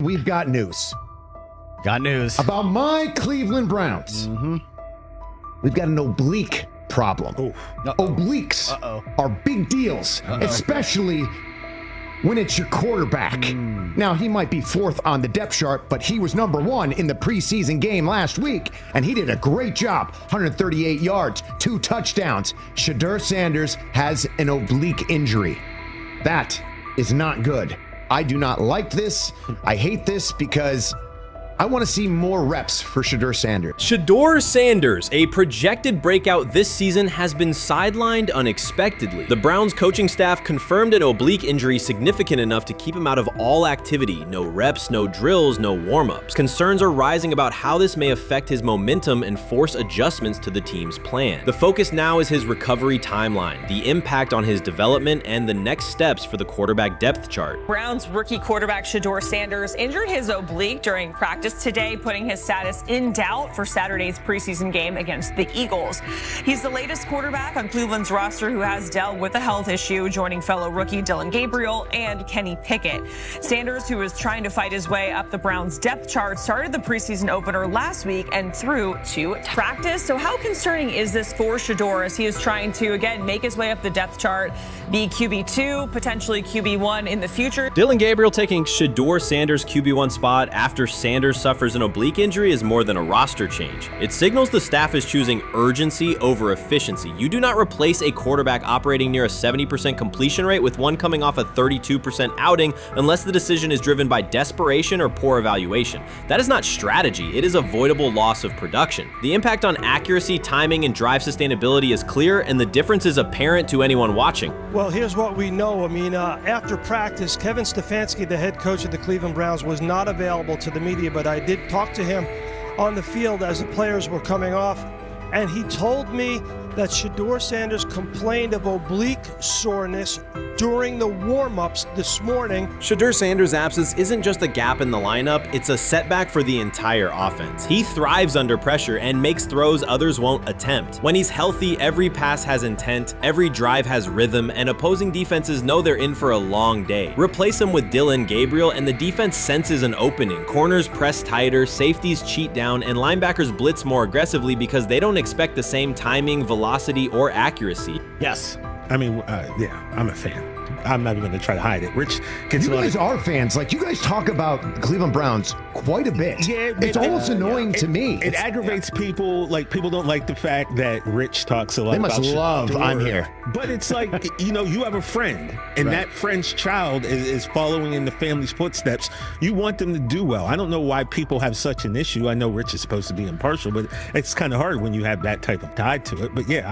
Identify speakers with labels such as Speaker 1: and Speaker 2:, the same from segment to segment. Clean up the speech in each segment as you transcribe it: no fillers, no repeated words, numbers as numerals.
Speaker 1: we've got news.
Speaker 2: Got news.
Speaker 1: About my Cleveland Browns. We've got an oblique problem. Obliques are big deals, especially when it's your quarterback. Now, he might be fourth on the depth chart, but he was number one in the preseason game last week, and he did a great job. 138 yards, 2 touchdowns. Shedeur Sanders has an oblique injury. That is not good. I do not like this. I hate this because I want to see more reps for Shedeur Sanders.
Speaker 3: Shedeur Sanders, a projected breakout this season, has been sidelined unexpectedly. The Browns coaching staff confirmed an oblique injury significant enough to keep him out of all activity. No reps, no drills, no warm-ups. Concerns are rising about how this may affect his momentum and force adjustments to the team's plan. The focus now is his recovery timeline, the impact on his development, and the next steps for the quarterback depth chart.
Speaker 4: Browns rookie quarterback Shedeur Sanders injured his oblique during practice today, putting his status in doubt for Saturday's preseason game against the Eagles. He's the latest quarterback on Cleveland's roster who has dealt with a health issue, joining fellow rookie Dillon Gabriel and Kenny Pickett. Sanders, who is trying to fight his way up the Browns depth chart, started the preseason opener last week and threw to practice. So how concerning is this for Shedeur as he is trying to, again, make his way up the depth chart, be QB2, potentially QB1 in the future?
Speaker 3: Dillon Gabriel taking Shedeur Sanders' QB1 spot after Sanders suffers an oblique injury is more than a roster change. It signals the staff is choosing urgency over efficiency. You do not replace a quarterback operating near a 70% completion rate with one coming off a 32% outing unless the decision is driven by desperation or poor evaluation. That is not strategy, it is avoidable loss of production. The impact on accuracy, timing, and drive sustainability is clear, and the difference is apparent to anyone watching.
Speaker 5: Well, here's what we know. I mean, after practice, Kevin Stefanski, the head coach of the Cleveland Browns, was not available to the media, but I did talk to him on the field as the players were coming off, and he told me that Shedeur Sanders complained of oblique soreness during the warm-ups this morning.
Speaker 3: Shedeur Sanders' absence isn't just a gap in the lineup, it's a setback for the entire offense. He thrives under pressure and makes throws others won't attempt. When he's healthy, every pass has intent, every drive has rhythm, and opposing defenses know they're in for a long day. Replace him with Dillon Gabriel and the defense senses an opening. Corners press tighter, safeties cheat down, and linebackers blitz more aggressively because they don't expect the same timing, velocity, or accuracy.
Speaker 6: Yes. I mean, yeah, I'm a fan. I'm not even going to try to hide it. Rich,
Speaker 1: you guys are fans. Like, you guys talk about the Cleveland Browns quite a bit.
Speaker 6: Yeah,
Speaker 1: it's almost annoying to me.
Speaker 6: It aggravates people. Like, people don't like the fact that Rich talks a lot about
Speaker 1: They must love I'm here.
Speaker 6: But it's like, you have a friend, and that friend's child is following in the family's footsteps. You want them to do well. I don't know why people have such an issue. I know Rich is supposed to be impartial, but it's kind of hard when you have that type of tie to it. But yeah,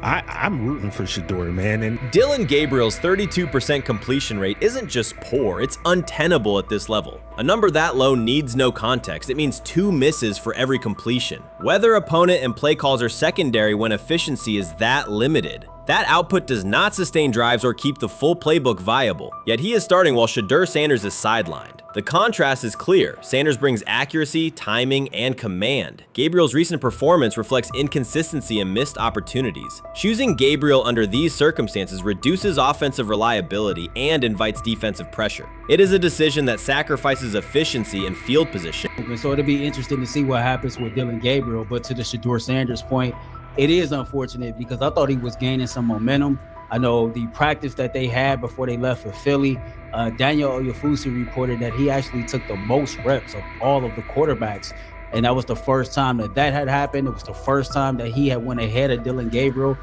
Speaker 6: I'm rooting for Shedeur, man. And
Speaker 3: Dillon Gabriel's 32% completion rate isn't just poor, it's untenable at this level. A number that low needs no context. It means 2 misses for every completion. Weather, opponent, and play calls are secondary when efficiency is that limited. That output does not sustain drives or keep the full playbook viable, yet he is starting while Shedeur Sanders is sidelined. The contrast is clear. Sanders brings accuracy, timing, and command. Gabriel's recent performance reflects inconsistency and missed opportunities. Choosing Gabriel under these circumstances reduces offensive reliability and invites defensive pressure. It is a decision that sacrifices efficiency and field position.
Speaker 7: So it'll be interesting to see what happens with Dillon Gabriel, but to the Shedeur Sanders point, it is unfortunate because I thought he was gaining some momentum. I know the practice that they had before they left for Philly, Daniel Oyefusi reported that he actually took the most reps of all of the quarterbacks. And that was the first time that had happened. It was the first time that he had went ahead of Dillon Gabriel,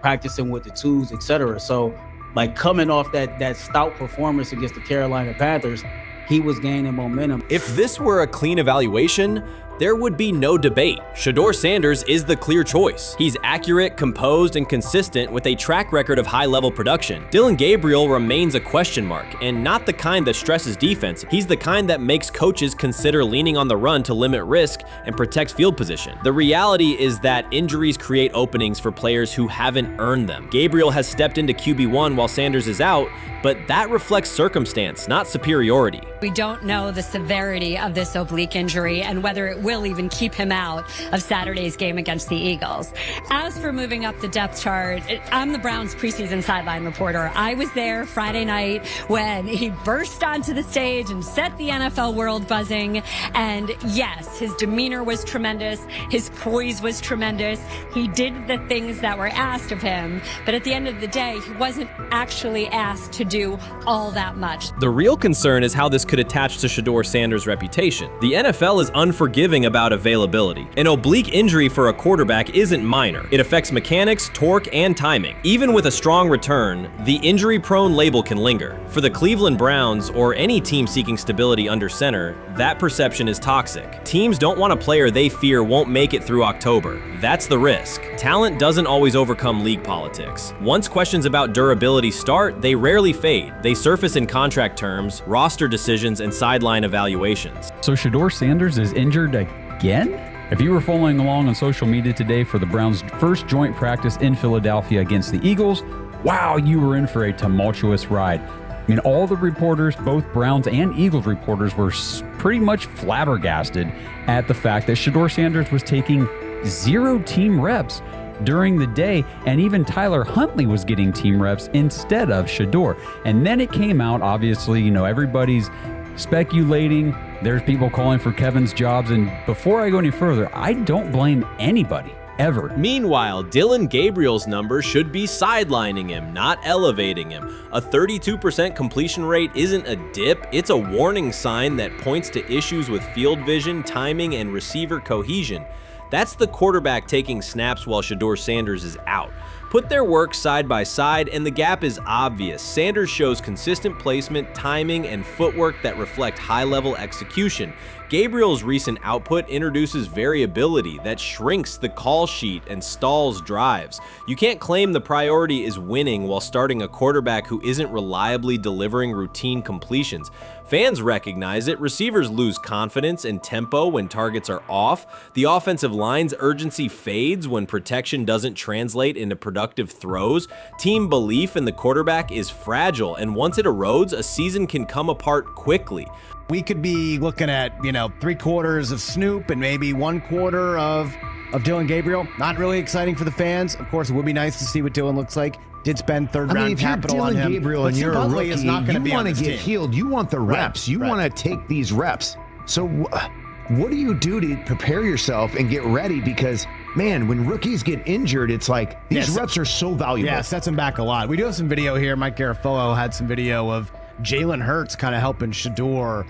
Speaker 7: practicing with the twos, etc. So, like, coming off that stout performance against the Carolina Panthers, he was gaining momentum.
Speaker 3: If this were a clean evaluation, there would be no debate. Shedeur Sanders is the clear choice. He's accurate, composed, and consistent with a track record of high-level production. Dillon Gabriel remains a question mark, and not the kind that stresses defense. He's the kind that makes coaches consider leaning on the run to limit risk and protect field position. The reality is that injuries create openings for players who haven't earned them. Gabriel has stepped into QB1 while Sanders is out, but that reflects circumstance, not superiority.
Speaker 8: We don't know the severity of this oblique injury and whether it will even keep him out of Saturday's game against the Eagles. As for moving up the depth chart, I'm the Browns preseason sideline reporter. I was there Friday night when he burst onto the stage and set the NFL world buzzing. And yes, his demeanor was tremendous. His poise was tremendous. He did the things that were asked of him. But at the end of the day, he wasn't actually asked to do all that much.
Speaker 3: The real concern is how this could attach to Shedeur Sanders' reputation. The NFL is unforgiving about availability. An oblique injury for a quarterback isn't minor. It affects mechanics, torque, and timing. Even with a strong return, the injury-prone label can linger. For the Cleveland Browns, or any team seeking stability under center, that perception is toxic. Teams don't want a player they fear won't make it through October. That's the risk. Talent doesn't always overcome league politics. Once questions about durability start, they rarely fade. They surface in contract terms, roster decisions, and sideline evaluations.
Speaker 9: So Shedeur Sanders is injured again? If you were following along on social media today for the Browns' first joint practice in Philadelphia against the Eagles, wow, you were in for a tumultuous ride. I mean, all the reporters, both Browns and Eagles reporters, were pretty much flabbergasted at the fact that Shedeur Sanders was taking 0 team reps during the day, and even Tyler Huntley was getting team reps instead of Shedeur. And then it came out, obviously, you know, everybody's speculating. There's people calling for Kevin's jobs. And before I go any further, I don't blame anybody, ever.
Speaker 3: Meanwhile, Dillon Gabriel's numbers should be sidelining him, not elevating him. A 32% completion rate isn't a dip, it's a warning sign that points to issues with field vision, timing, and receiver cohesion. That's the quarterback taking snaps while Shedeur Sanders is out. Put their work side by side and the gap is obvious. Sanders shows consistent placement, timing, and footwork that reflect high-level execution. Gabriel's recent output introduces variability that shrinks the call sheet and stalls drives. You can't claim the priority is winning while starting a quarterback who isn't reliably delivering routine completions. Fans recognize it, receivers lose confidence and tempo when targets are off, the offensive line's urgency fades when protection doesn't translate into productive throws, team belief in the quarterback is fragile, and once it erodes, a season can come apart quickly.
Speaker 2: We could be looking at, 3/4 of Snoop and maybe 1/4 of Dillon Gabriel. Not really exciting for the fans. Of course, it would be nice to see what Dillon looks like. Did spend third-round capital on him.
Speaker 1: If you're Dillon Gabriel and you're a rookie,
Speaker 2: is not
Speaker 1: you
Speaker 2: be
Speaker 1: want to get healed. You want the reps. You want to take these reps. So what do you do to prepare yourself and get ready? Because, man, when rookies get injured, it's like these reps are so valuable.
Speaker 2: Yeah, sets them back a lot. We do have some video here. Mike Garafolo had some video of Jalen Hurts kind of helping Shedeur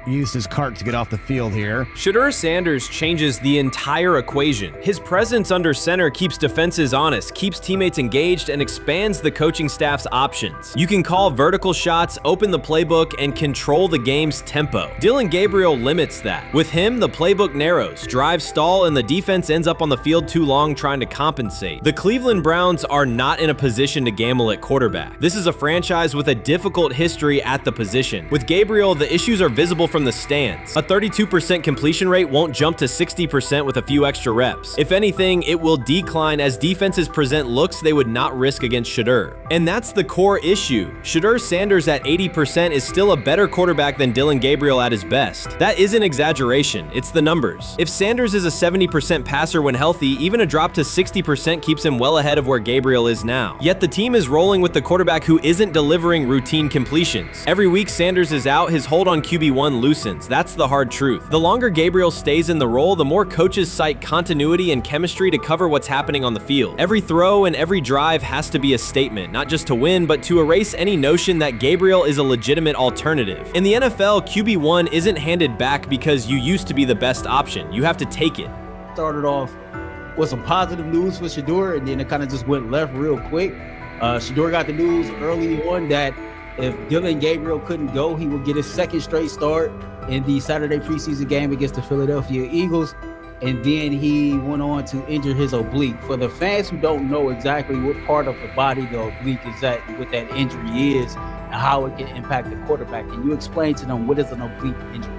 Speaker 2: used his cart to get off the field here.
Speaker 3: Shedeur Sanders changes the entire equation. His presence under center keeps defenses honest, keeps teammates engaged, and expands the coaching staff's options. You can call vertical shots, open the playbook, and control the game's tempo. Dillon Gabriel limits that. With him, the playbook narrows, drives stall, and the defense ends up on the field too long trying to compensate. The Cleveland Browns are not in a position to gamble at quarterback. This is a franchise with a difficult history at the position. With Gabriel, the issues are visible from the stands. A 32% completion rate won't jump to 60% with a few extra reps. If anything, it will decline as defenses present looks they would not risk against Shedeur. And that's the core issue. Shedeur Sanders at 80% is still a better quarterback than Dillon Gabriel at his best. That isn't exaggeration, it's the numbers. If Sanders is a 70% passer when healthy, even a drop to 60% keeps him well ahead of where Gabriel is now. Yet the team is rolling with the quarterback who isn't delivering routine completions. Every week Sanders is out, his hold on QB1 loosens. That's the hard truth. The longer Gabriel stays in the role, the more coaches cite continuity and chemistry to cover what's happening on the field. Every throw and every drive has to be a statement, not just to win, but to erase any notion that Gabriel is a legitimate alternative. In the NFL, QB1 isn't handed back because you used to be the best option. You have to take it.
Speaker 7: Started off with some positive news for Shedeur, and then it kind of just went left real quick. Shedeur got the news early on that if Dillon Gabriel couldn't go, he would get his second straight start in the Saturday preseason game against the Philadelphia Eagles. And then he went on to injure his oblique. For the fans who don't know exactly what part of the body the oblique is at and what that injury is and how it can impact the quarterback, can you explain to them what is an oblique injury?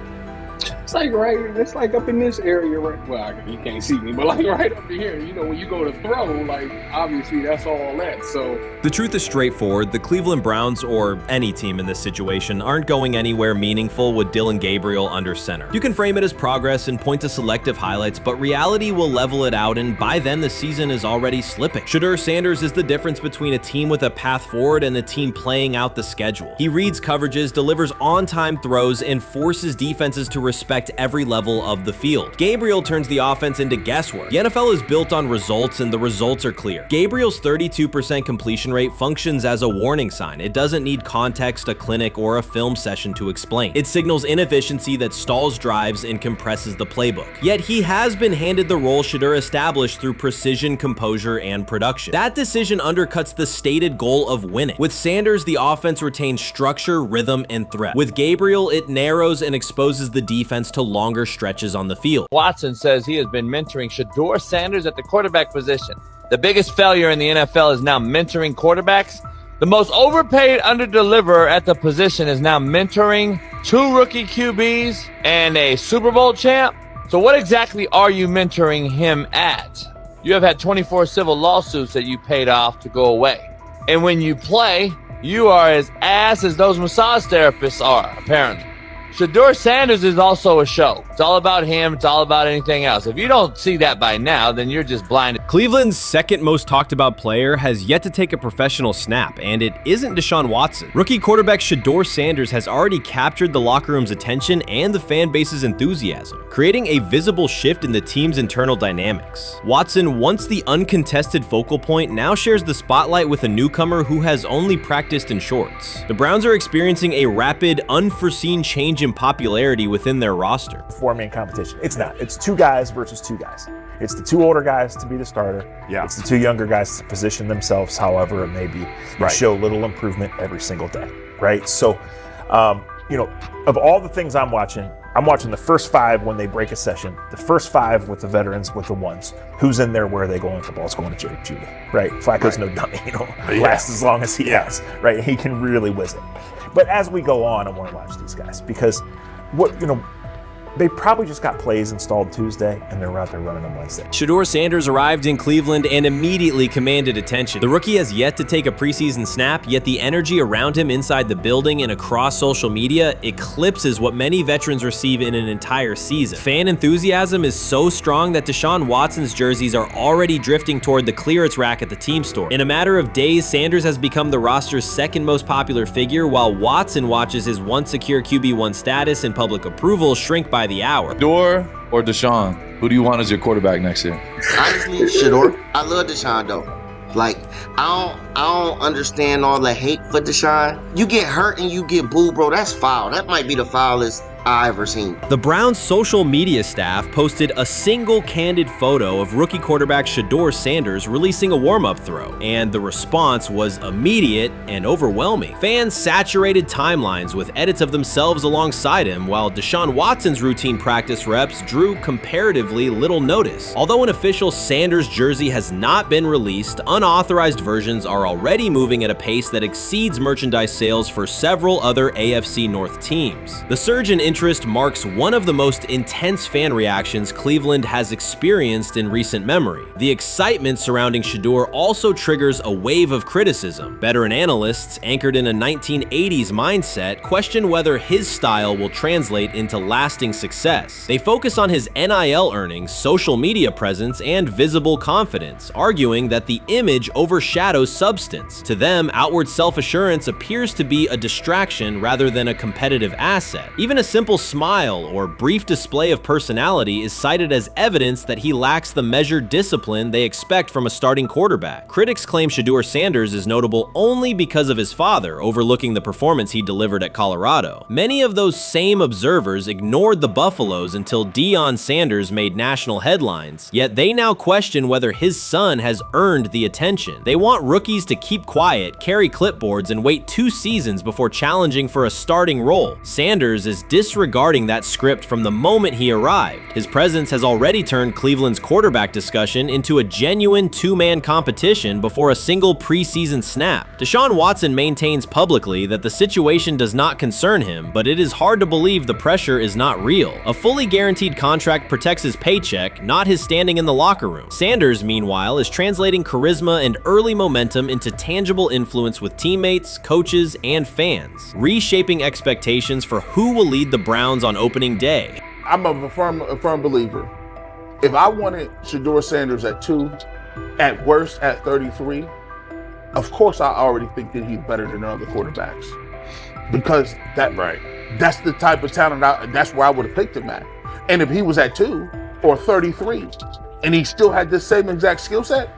Speaker 10: It's like up in this area, right? Well, you can't see me, but like right up in here, you know, when you go to throw, like obviously that's all that. So
Speaker 3: the truth is straightforward. The Cleveland Browns, or any team in this situation, aren't going anywhere meaningful with Dillon Gabriel under center. You can frame it as progress and point to selective highlights, but reality will level it out, and by then the season is already slipping. Shedeur Sanders is the difference between a team with a path forward and a team playing out the schedule. He reads coverages, delivers on-time throws, and forces defenses to respect every level of the field. Gabriel turns the offense into guesswork. The NFL is built on results, and the results are clear. Gabriel's 32% completion rate functions as a warning sign. It doesn't need context, a clinic, or a film session to explain. It signals inefficiency that stalls drives and compresses the playbook. Yet he has been handed the role Shedeur established through precision, composure, and production. That decision undercuts the stated goal of winning. With Sanders, the offense retains structure, rhythm, and threat. With Gabriel, it narrows and exposes the defense to longer stretches on the field.
Speaker 11: Watson says he has been mentoring Shedeur Sanders at the quarterback position. The biggest failure in the NFL is now mentoring quarterbacks. The most overpaid underdeliverer at the position is now mentoring 2 rookie QBs and a Super Bowl champ. So what exactly are you mentoring him at? You have had 24 civil lawsuits that you paid off to go away. And when you play, you are as ass as those massage therapists are, apparently. Shedeur Sanders is also a show. It's all about him. It's all about anything else. If you don't see that by now, then you're just blinded.
Speaker 3: Cleveland's second most talked about player has yet to take a professional snap, and it isn't Deshaun Watson. Rookie quarterback Shedeur Sanders has already captured the locker room's attention and the fan base's enthusiasm, creating a visible shift in the team's internal dynamics. Watson, once the uncontested focal point, now shares the spotlight with a newcomer who has only practiced in shorts. The Browns are experiencing a rapid, unforeseen change in popularity within their roster.
Speaker 12: Four-man competition. It's not. It's 2 guys versus 2 guys. It's the 2 older guys to be the starter. Yeah. It's the 2 younger guys to position themselves however it may be and show little improvement every single day, right? So, you know, of all the things I'm watching the first 5 when they break a session, the first 5 with the veterans, with the ones. Who's in there, where are they going? The ball's going to Jerry Judy, right? Flacco's no dummy, you know, lasts as long as he has, right? He can really whiz it. But as we go on, I want to watch these guys because they probably just got plays installed Tuesday, and they're out there running on Wednesday.
Speaker 3: Shedeur Sanders arrived in Cleveland and immediately commanded attention. The rookie has yet to take a preseason snap, yet the energy around him inside the building and across social media eclipses what many veterans receive in an entire season. Fan enthusiasm is so strong that Deshaun Watson's jerseys are already drifting toward the clearance rack at the team store. In a matter of days, Sanders has become the roster's second most popular figure, while Watson watches his once secure QB1 status and public approval shrink by the hour.
Speaker 13: Shedeur or Deshaun? Who do you want as your quarterback next year?
Speaker 14: Honestly, Shedeur. I love Deshaun though. Like, I don't understand all the hate for Deshaun. You get hurt and you get booed, bro. That's foul. That might be the foulest I ever seen.
Speaker 3: The Browns' social media staff posted a single candid photo of rookie quarterback Shedeur Sanders releasing a warm-up throw, and the response was immediate and overwhelming. Fans saturated timelines with edits of themselves alongside him, while Deshaun Watson's routine practice reps drew comparatively little notice. Although an official Sanders jersey has not been released, unauthorized versions are already moving at a pace that exceeds merchandise sales for several other AFC North teams. The surge in interest marks one of the most intense fan reactions Cleveland has experienced in recent memory. The excitement surrounding Shedeur also triggers a wave of criticism. Veteran analysts, anchored in a 1980s mindset, question whether his style will translate into lasting success. They focus on his NIL earnings, social media presence, and visible confidence, arguing that the image overshadows substance. To them, outward self-assurance appears to be a distraction rather than a competitive asset. Even a simple smile or brief display of personality is cited as evidence that he lacks the measured discipline they expect from a starting quarterback. Critics claim Shedeur Sanders is notable only because of his father, overlooking the performance he delivered at Colorado. Many of those same observers ignored the Buffaloes until Deion Sanders made national headlines, yet they now question whether his son has earned the attention. They want rookies to keep quiet, carry clipboards, and wait 2 seasons before challenging for a starting role. Sanders is disregarding that script from the moment he arrived. His presence has already turned Cleveland's quarterback discussion into a genuine two-man competition before a single preseason snap. Deshaun Watson maintains publicly that the situation does not concern him, but it is hard to believe the pressure is not real. A fully guaranteed contract protects his paycheck, not his standing in the locker room. Sanders, meanwhile, is translating charisma and early momentum into tangible influence with teammates, coaches, and fans, reshaping expectations for who will lead the Browns on opening day.
Speaker 15: I'm a firm believer. If I wanted Shedeur Sanders at 2, at worst at 33, of course I already think that he's better than other quarterbacks. Because that's the type of talent, that's where I would have picked him at. And if he was at 2 or 33, and he still had this same exact skill set,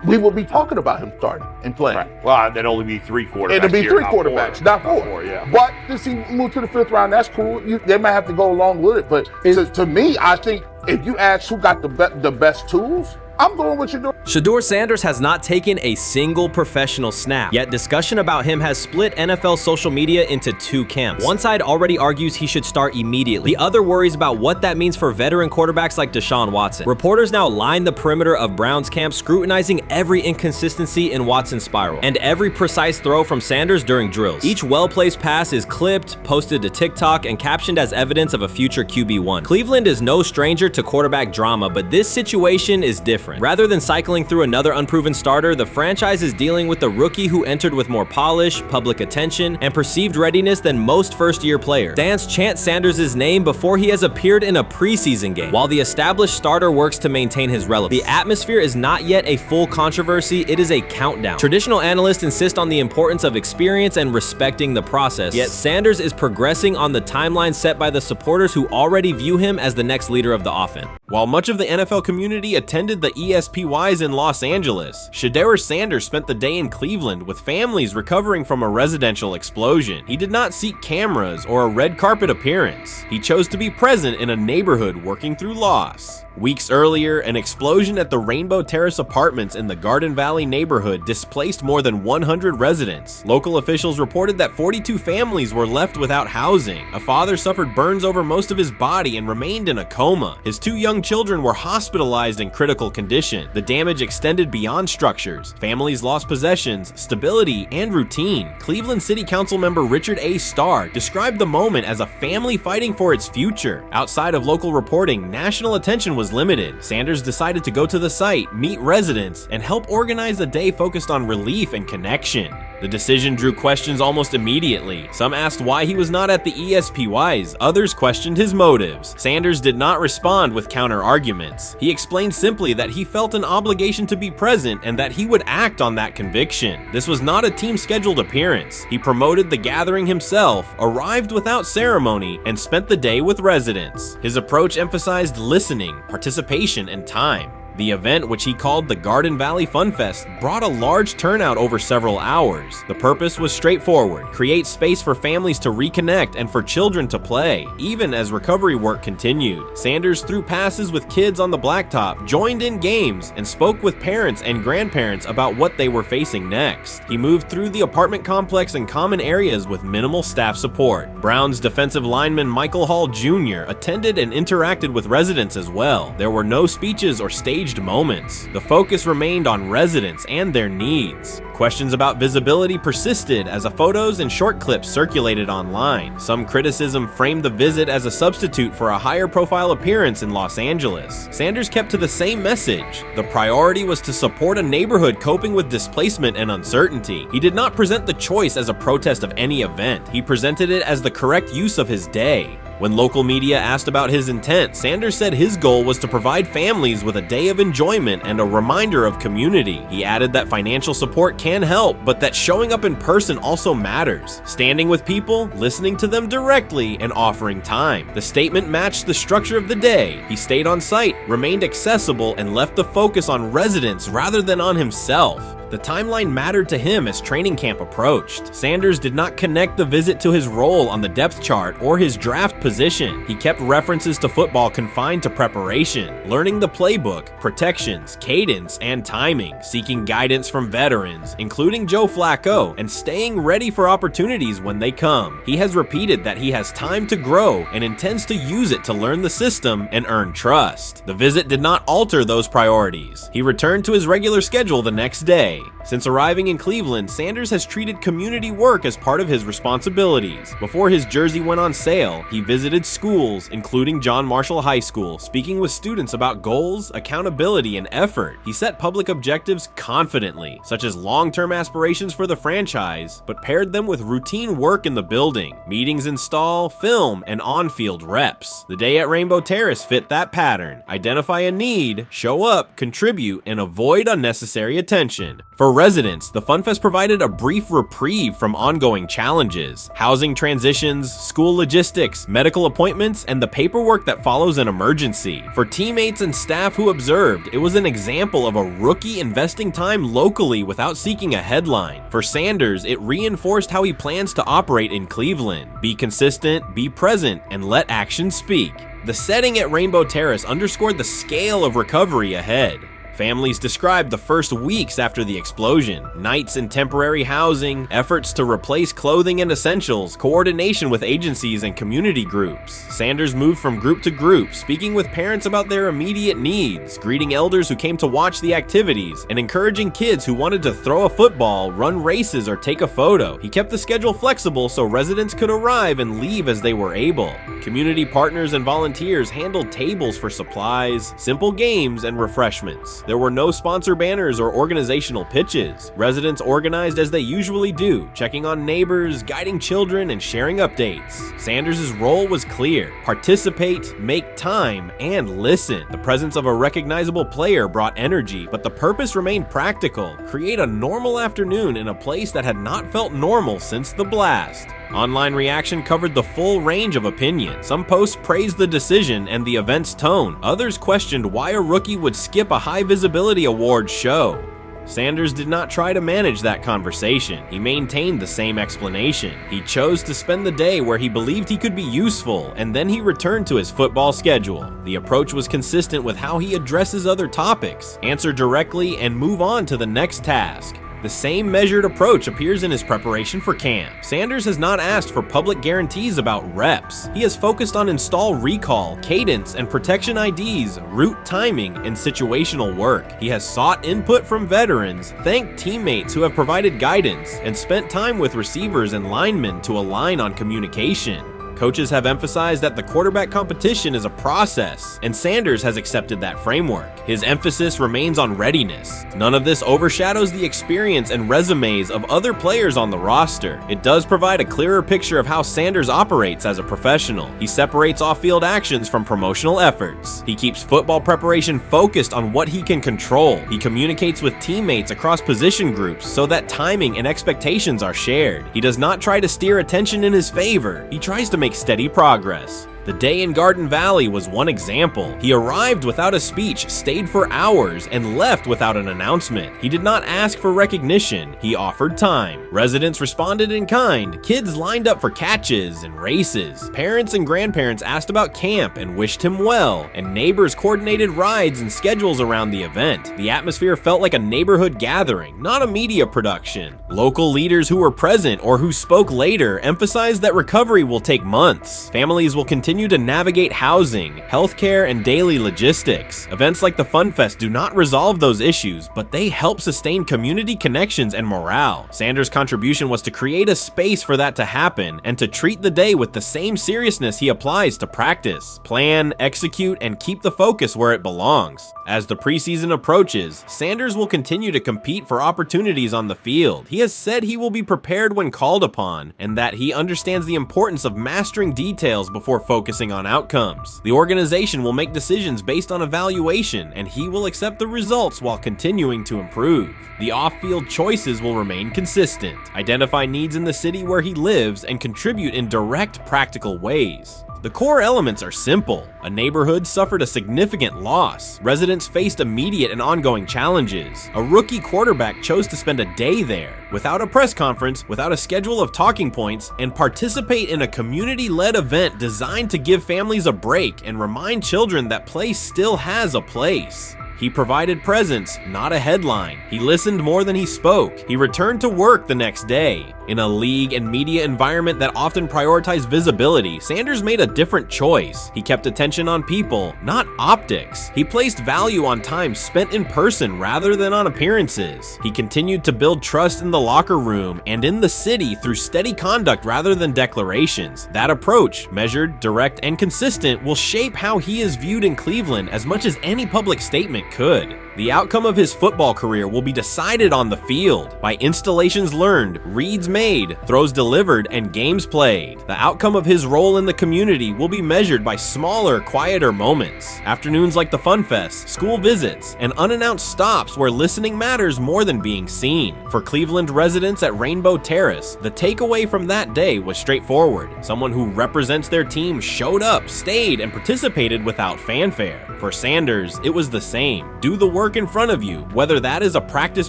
Speaker 15: we would be talking about him starting and playing.
Speaker 16: Right. Well, there'd only be 3 quarterbacks.
Speaker 15: It'd be 3 quarterbacks, not 4.
Speaker 16: Yeah.
Speaker 15: But since he moved to the 5th round, that's cool. They might have to go along with it. But to me, I think if you ask who got the best tools, I'm going with Shedeur.
Speaker 3: Shedeur Sanders has not taken a single professional snap, yet discussion about him has split NFL social media into 2 camps. One side already argues he should start immediately. The other worries about what that means for veteran quarterbacks like Deshaun Watson. Reporters now line the perimeter of Browns camp, scrutinizing every inconsistency in Watson's spiral and every precise throw from Sanders during drills. Each well-placed pass is clipped, posted to TikTok, and captioned as evidence of a future QB1. Cleveland is no stranger to quarterback drama, but this situation is different. Rather than cycling through another unproven starter, the franchise is dealing with a rookie who entered with more polish, public attention, and perceived readiness than most first-year players. Fans chant Sanders' name before he has appeared in a preseason game, while the established starter works to maintain his relevance. The atmosphere is not yet a full controversy, it is a countdown. Traditional analysts insist on the importance of experience and respecting the process, yet Sanders is progressing on the timeline set by the supporters who already view him as the next leader of the offense. While much of the NFL community attended the ESPYs in Los Angeles, Shedeur Sanders spent the day in Cleveland with families recovering from a residential explosion. He did not seek cameras or a red carpet appearance. He chose to be present in a neighborhood working through loss. Weeks earlier, an explosion at the Rainbow Terrace Apartments in the Garden Valley neighborhood displaced more than 100 residents. Local officials reported that 42 families were left without housing. A father suffered burns over most of his body and remained in a coma. His 2 young children were hospitalized in critical condition. The damage extended beyond structures. Families lost possessions, stability, and routine. Cleveland City Council member Richard A. Starr described the moment as a family fighting for its future. Outside of local reporting, national attention was limited. Sanders decided to go to the site, meet residents, and help organize a day focused on relief and connection. The decision drew questions almost immediately. Some asked why he was not at the ESPYs, others questioned his motives. Sanders did not respond with counter-arguments. He explained simply that he felt an obligation to be present and that he would act on that conviction. This was not a team-scheduled appearance. He promoted the gathering himself, arrived without ceremony, and spent the day with residents. His approach emphasized listening, participation, and time. The event, which he called the Garden Valley Fun Fest, brought a large turnout over several hours. The purpose was straightforward: create space for families to reconnect and for children to play, even as recovery work continued. Sanders threw passes with kids on the blacktop, joined in games, and spoke with parents and grandparents about what they were facing next. He moved through the apartment complex and common areas with minimal staff support. Browns defensive lineman Michael Hall Jr. attended and interacted with residents as well. There were no speeches or staged moments. The focus remained on residents and their needs. Questions about visibility persisted as photos and short clips circulated online. Some criticism framed the visit as a substitute for a higher profile appearance in Los Angeles. Sanders kept to the same message. The priority was to support a neighborhood coping with displacement and uncertainty. He did not present the choice as a protest of any event. He presented it as the correct use of his day. When local media asked about his intent, Sanders said his goal was to provide families with a day of enjoyment and a reminder of community. He added that financial support can help, but that showing up in person also matters. Standing with people, listening to them directly, and offering time. The statement matched the structure of the day. He stayed on site, remained accessible, and left the focus on residents rather than on himself. The timeline mattered to him as training camp approached. Sanders did not connect the visit to his role on the depth chart or his draft position. He kept references to football confined to preparation, learning the playbook, protections, cadence, and timing, seeking guidance from veterans, including Joe Flacco, and staying ready for opportunities when they come. He has repeated that he has time to grow and intends to use it to learn the system and earn trust. The visit did not alter those priorities. He returned to his regular schedule the next day. Since arriving in Cleveland, Sanders has treated community work as part of his responsibilities. Before his jersey went on sale, he visited schools, including John Marshall High School, speaking with students about goals, accountability, and effort. He set public objectives confidently, such as long-term aspirations for the franchise, but paired them with routine work in the building, meetings in stall, film, and on-field reps. The day at Rainbow Terrace fit that pattern. Identify a need, show up, contribute, and avoid unnecessary attention. For residents, the FunFest provided a brief reprieve from ongoing challenges: housing transitions, school logistics, medical appointments, and the paperwork that follows an emergency. For teammates and staff who observed, it was an example of a rookie investing time locally without seeking a headline. For Sanders, it reinforced how he plans to operate in Cleveland: be consistent, be present, and let actions speak. The setting at Rainbow Terrace underscored the scale of recovery ahead. Families described the first weeks after the explosion: nights in temporary housing, efforts to replace clothing and essentials, coordination with agencies and community groups. Sanders moved from group to group, speaking with parents about their immediate needs, greeting elders who came to watch the activities, and encouraging kids who wanted to throw a football, run races, or take a photo. He kept the schedule flexible so residents could arrive and leave as they were able. Community partners and volunteers handled tables for supplies, simple games, and refreshments. There were no sponsor banners or organizational pitches. Residents organized as they usually do, checking on neighbors, guiding children, and sharing updates. Sanders' role was clear: participate, make time, and listen. The presence of a recognizable player brought energy, but the purpose remained practical: create a normal afternoon in a place that had not felt normal since the blast. Online reaction covered the full range of opinion. Some posts praised the decision and the event's tone. Others questioned why a rookie would skip a high-visibility awards show. Sanders did not try to manage that conversation. He maintained the same explanation. He chose to spend the day where he believed he could be useful, and then he returned to his football schedule. The approach was consistent with how he addresses other topics: answer directly and move on to the next task. The same measured approach appears in his preparation for camp. Sanders has not asked for public guarantees about reps. He has focused on install recall, cadence, and protection IDs, route timing, and situational work. He has sought input from veterans, thanked teammates who have provided guidance, and spent time with receivers and linemen to align on communication. Coaches have emphasized that the quarterback competition is a process, and Sanders has accepted that framework. His emphasis remains on readiness. None of this overshadows the experience and resumes of other players on the roster. It does provide a clearer picture of how Sanders operates as a professional. He separates off-field actions from promotional efforts. He keeps football preparation focused on what he can control. He communicates with teammates across position groups so that timing and expectations are shared. He does not try to steer attention in his favor. He tries to make steady progress. The day in Garden Valley was one example. He arrived without a speech, stayed for hours, and left without an announcement. He did not ask for recognition. He offered time. Residents responded in kind. Kids lined up for catches and races. Parents and grandparents asked about camp and wished him well, and neighbors coordinated rides and schedules around the event. The atmosphere felt like a neighborhood gathering, not a media production. Local leaders who were present or who spoke later emphasized that recovery will take months. Families will continue to navigate housing, healthcare, and daily logistics. Events like the FunFest do not resolve those issues, but they help sustain community connections and morale. Sanders' contribution was to create a space for that to happen and to treat the day with the same seriousness he applies to practice: plan, execute, and keep the focus where it belongs. As the preseason approaches, Sanders will continue to compete for opportunities on the field. He has said he will be prepared when called upon, and that he understands the importance of mastering details before focusing on outcomes. The organization will make decisions based on evaluation, and he will accept the results while continuing to improve. The off-field choices will remain consistent: identify needs in the city where he lives and contribute in direct, practical ways. The core elements are simple. A neighborhood suffered a significant loss. Residents faced immediate and ongoing challenges. A rookie quarterback chose to spend a day there, without a press conference, without a schedule of talking points, and participate in a community-led event designed to give families a break and remind children that play still has a place. He provided presence, not a headline. He listened more than he spoke. He returned to work the next day. In a league and media environment that often prioritize visibility, Sanders made a different choice. He kept attention on people, not optics. He placed value on time spent in person rather than on appearances. He continued to build trust in the locker room and in the city through steady conduct rather than declarations. That approach, measured, direct, and consistent, will shape how he is viewed in Cleveland as much as any public statement could. The outcome of his football career will be decided on the field by installations learned, reads made, throws delivered, and games played. The outcome of his role in the community will be measured by smaller, quieter moments. Afternoons like the Fun Fest, school visits, and unannounced stops where listening matters more than being seen. For Cleveland residents at Rainbow Terrace, the takeaway from that day was straightforward. Someone who represents their team showed up, stayed, and participated without fanfare. For Sanders, it was the same. Do the work in front of you, whether that is a practice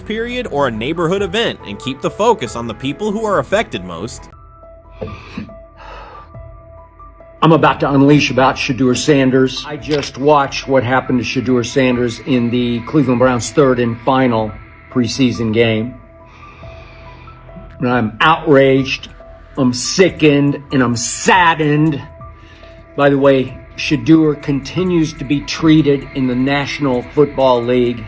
Speaker 3: period or a neighborhood event, and keep the focus on the people who are affected most.
Speaker 17: I'm about to unleash about Shedeur Sanders. I just watched what happened to Shedeur Sanders in the Cleveland Browns' third and final preseason game. And I'm outraged, I'm sickened, and I'm saddened. By the way, Shedeur continues to be treated in the National Football League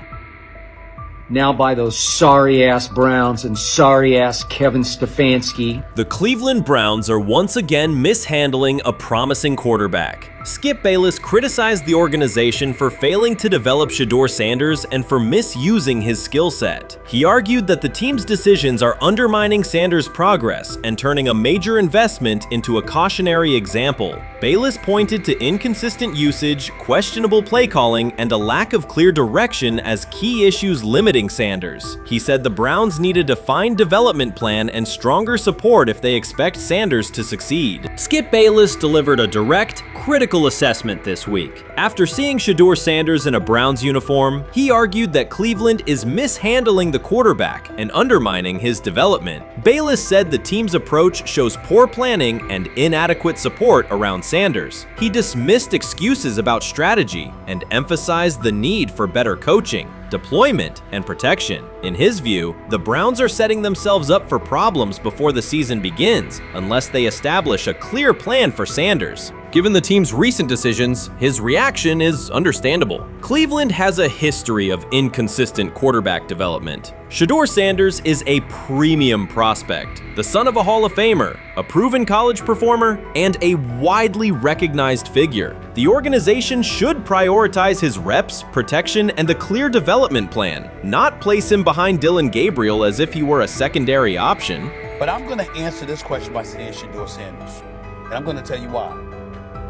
Speaker 17: now by those sorry-ass Browns and sorry-ass Kevin Stefanski.
Speaker 3: The Cleveland Browns are once again mishandling a promising quarterback. Skip Bayless criticized the organization for failing to develop Shedeur Sanders and for misusing his skill set. He argued that the team's decisions are undermining Sanders' progress and turning a major investment into a cautionary example. Bayless pointed to inconsistent usage, questionable play calling, and a lack of clear direction as key issues limiting Sanders. He said the Browns need a defined development plan and stronger support if they expect Sanders to succeed. Skip Bayless delivered a direct, critical assessment this week. After seeing Shedeur Sanders in a Browns uniform, he argued that Cleveland is mishandling the quarterback and undermining his development. Bayless said the team's approach shows poor planning and inadequate support around Sanders. He dismissed excuses about strategy and emphasized the need for better coaching, deployment, and protection. In his view, the Browns are setting themselves up for problems before the season begins unless they establish a clear plan for Sanders. Given the team's recent decisions, his reaction is understandable. Cleveland has a history of inconsistent quarterback development. Shedeur Sanders is a premium prospect, the son of a Hall of Famer, a proven college performer, and a widely recognized figure. The organization should prioritize his reps, protection, and a clear development plan, not place him behind Dillon Gabriel as if he were a secondary option.
Speaker 18: But I'm going to answer this question by saying Shedeur Sanders, and I'm going to tell you why.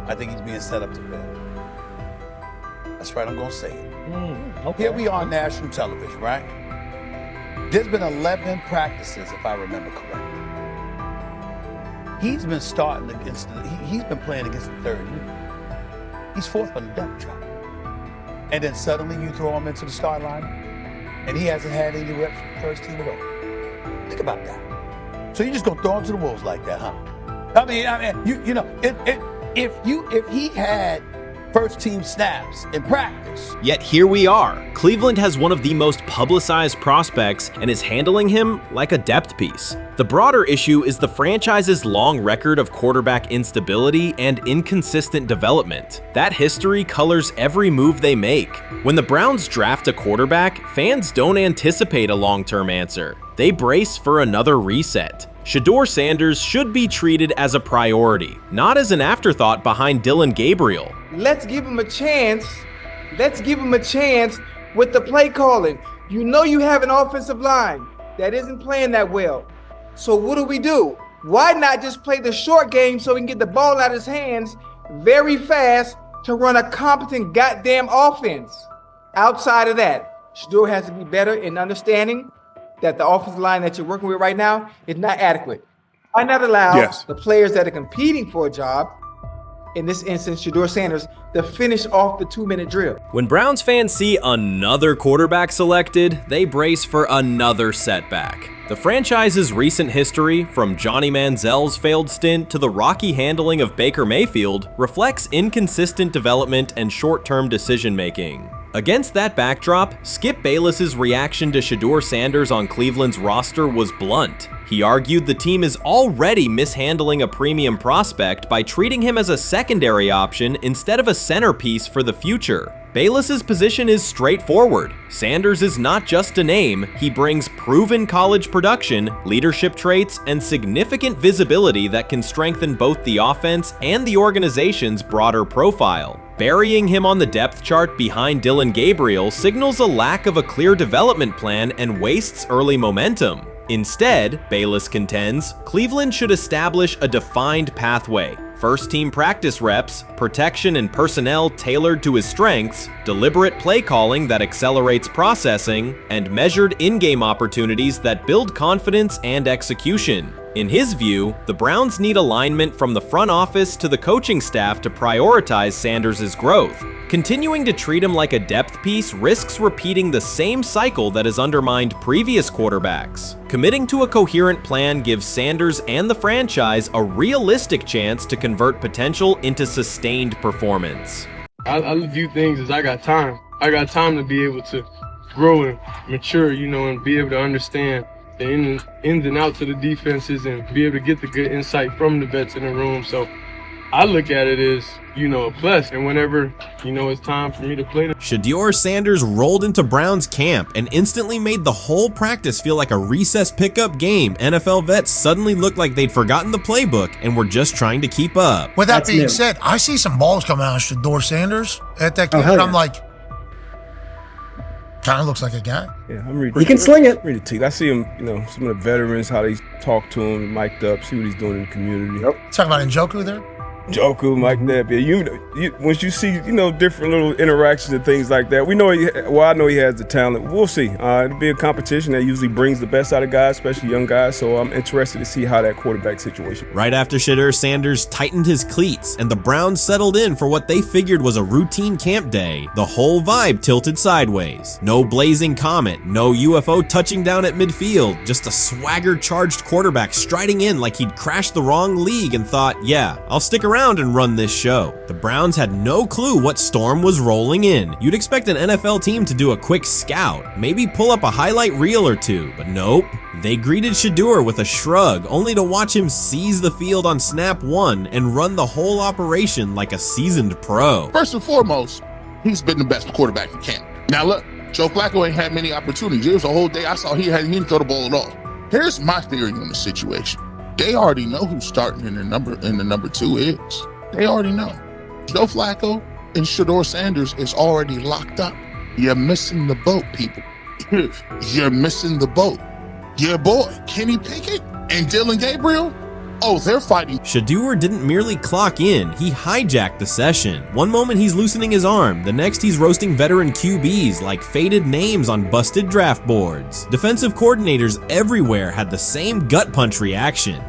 Speaker 18: I think he's being set up to fail. That's right, I'm going to say it. Okay. Here we are on national television, right? There's been 11 practices, if I remember correctly. He's been starting against he's been playing against the third unit. He's fourth on the depth chart. And then suddenly you throw him into the start line, and he hasn't had any reps for the first team at all. Think about that. So you're just gonna throw him to the wolves like that, huh? I mean, you know, if he had first team snaps in practice.
Speaker 3: Yet here we are. Cleveland has one of the most publicized prospects and is handling him like a depth piece. The broader issue is the franchise's long record of quarterback instability and inconsistent development. That history colors every move they make. When the Browns draft a quarterback, fans don't anticipate a long-term answer. They brace for another reset. Shedeur Sanders should be treated as a priority, not as an afterthought behind Dillon Gabriel.
Speaker 19: Let's give him a chance. Let's give him a chance with the play calling. You know you have an offensive line that isn't playing that well. So what do? Why not just play the short game so he can get the ball out of his hands very fast to run a competent goddamn offense? Outside of that, Shedeur has to be better in understanding that the offensive line that you're working with right now is not adequate. Why not allow the players that are competing for a job in this instance, Shedeur Sanders, to finish off the 2-minute drill.
Speaker 3: When Browns fans see another quarterback selected, they brace for another setback. The franchise's recent history, from Johnny Manziel's failed stint to the rocky handling of Baker Mayfield, reflects inconsistent development and short-term decision-making. Against that backdrop, Skip Bayless's reaction to Shedeur Sanders on Cleveland's roster was blunt. He argued the team is already mishandling a premium prospect by treating him as a secondary option instead of a centerpiece for the future. Bayless's position is straightforward. Sanders is not just a name, he brings proven college production, leadership traits, and significant visibility that can strengthen both the offense and the organization's broader profile. Burying him on the depth chart behind Dillon Gabriel signals a lack of a clear development plan and wastes early momentum. Instead, Bayless contends, Cleveland should establish a defined pathway. First-team practice reps, protection and personnel tailored to his strengths, deliberate play calling that accelerates processing, and measured in-game opportunities that build confidence and execution. In his view, the Browns need alignment from the front office to the coaching staff to prioritize Sanders' growth. Continuing to treat him like a depth piece risks repeating the same cycle that has undermined previous quarterbacks. Committing to a coherent plan gives Sanders and the franchise a realistic chance to convert potential into sustained performance.
Speaker 20: I view things as I got time. I got time to be able to grow and mature, and be able to understand the ins and outs of the defenses and be able to get the good insight from the vets in the room. So I look at it as, a plus. And whenever, it's time for me to play.
Speaker 3: Shedeur Sanders rolled into Browns camp and instantly made the whole practice feel like a recess pickup game. NFL vets suddenly looked like they'd forgotten the playbook and were just trying to keep up.
Speaker 21: With that being said, I see some balls coming out of Shedeur Sanders at that game, and I'm like, kind of looks like a guy.
Speaker 22: Yeah, I'm ready.
Speaker 21: He can sling it.
Speaker 22: Ready to I see him, some of the veterans, how they talk to him, mic'd up, see what he's doing in the community.
Speaker 21: Yep. Talking about Njoku there?
Speaker 22: Njoku, Mike Knapp. Yeah, once you see, different little interactions and things like that, I know he has the talent. We'll see. It'll be a competition that usually brings the best out of guys, especially young guys. So I'm interested to see how that quarterback situation.
Speaker 3: Right after Shedeur Sanders tightened his cleats and the Browns settled in for what they figured was a routine camp day, the whole vibe tilted sideways. No blazing comet, no UFO touching down at midfield, just a swagger-charged quarterback striding in like he'd crashed the wrong league and thought, yeah, I'll stick around and run this show. The Browns had no clue what storm was rolling in. You'd expect an NFL team to do a quick scout, maybe pull up a highlight reel or two, but nope. They greeted Shedeur with a shrug, only to watch him seize the field on snap one and run the whole operation like a seasoned pro.
Speaker 15: First and foremost, he's been the best quarterback in camp. Now look, Joe Flacco ain't had many opportunities. There was a whole day I saw he didn't throw the ball at all. Here's my theory on the situation. They already know who's starting in the number 2 is. They already know. Joe Flacco and Shedeur Sanders is already locked up. You're missing the boat, people. You're missing the boat. Your boy, Kenny Pickett and Dillon Gabriel, they're fighting.
Speaker 3: Shedeur didn't merely clock in, he hijacked the session. One moment he's loosening his arm, the next he's roasting veteran QBs like faded names on busted draft boards. Defensive coordinators everywhere had the same gut punch reaction.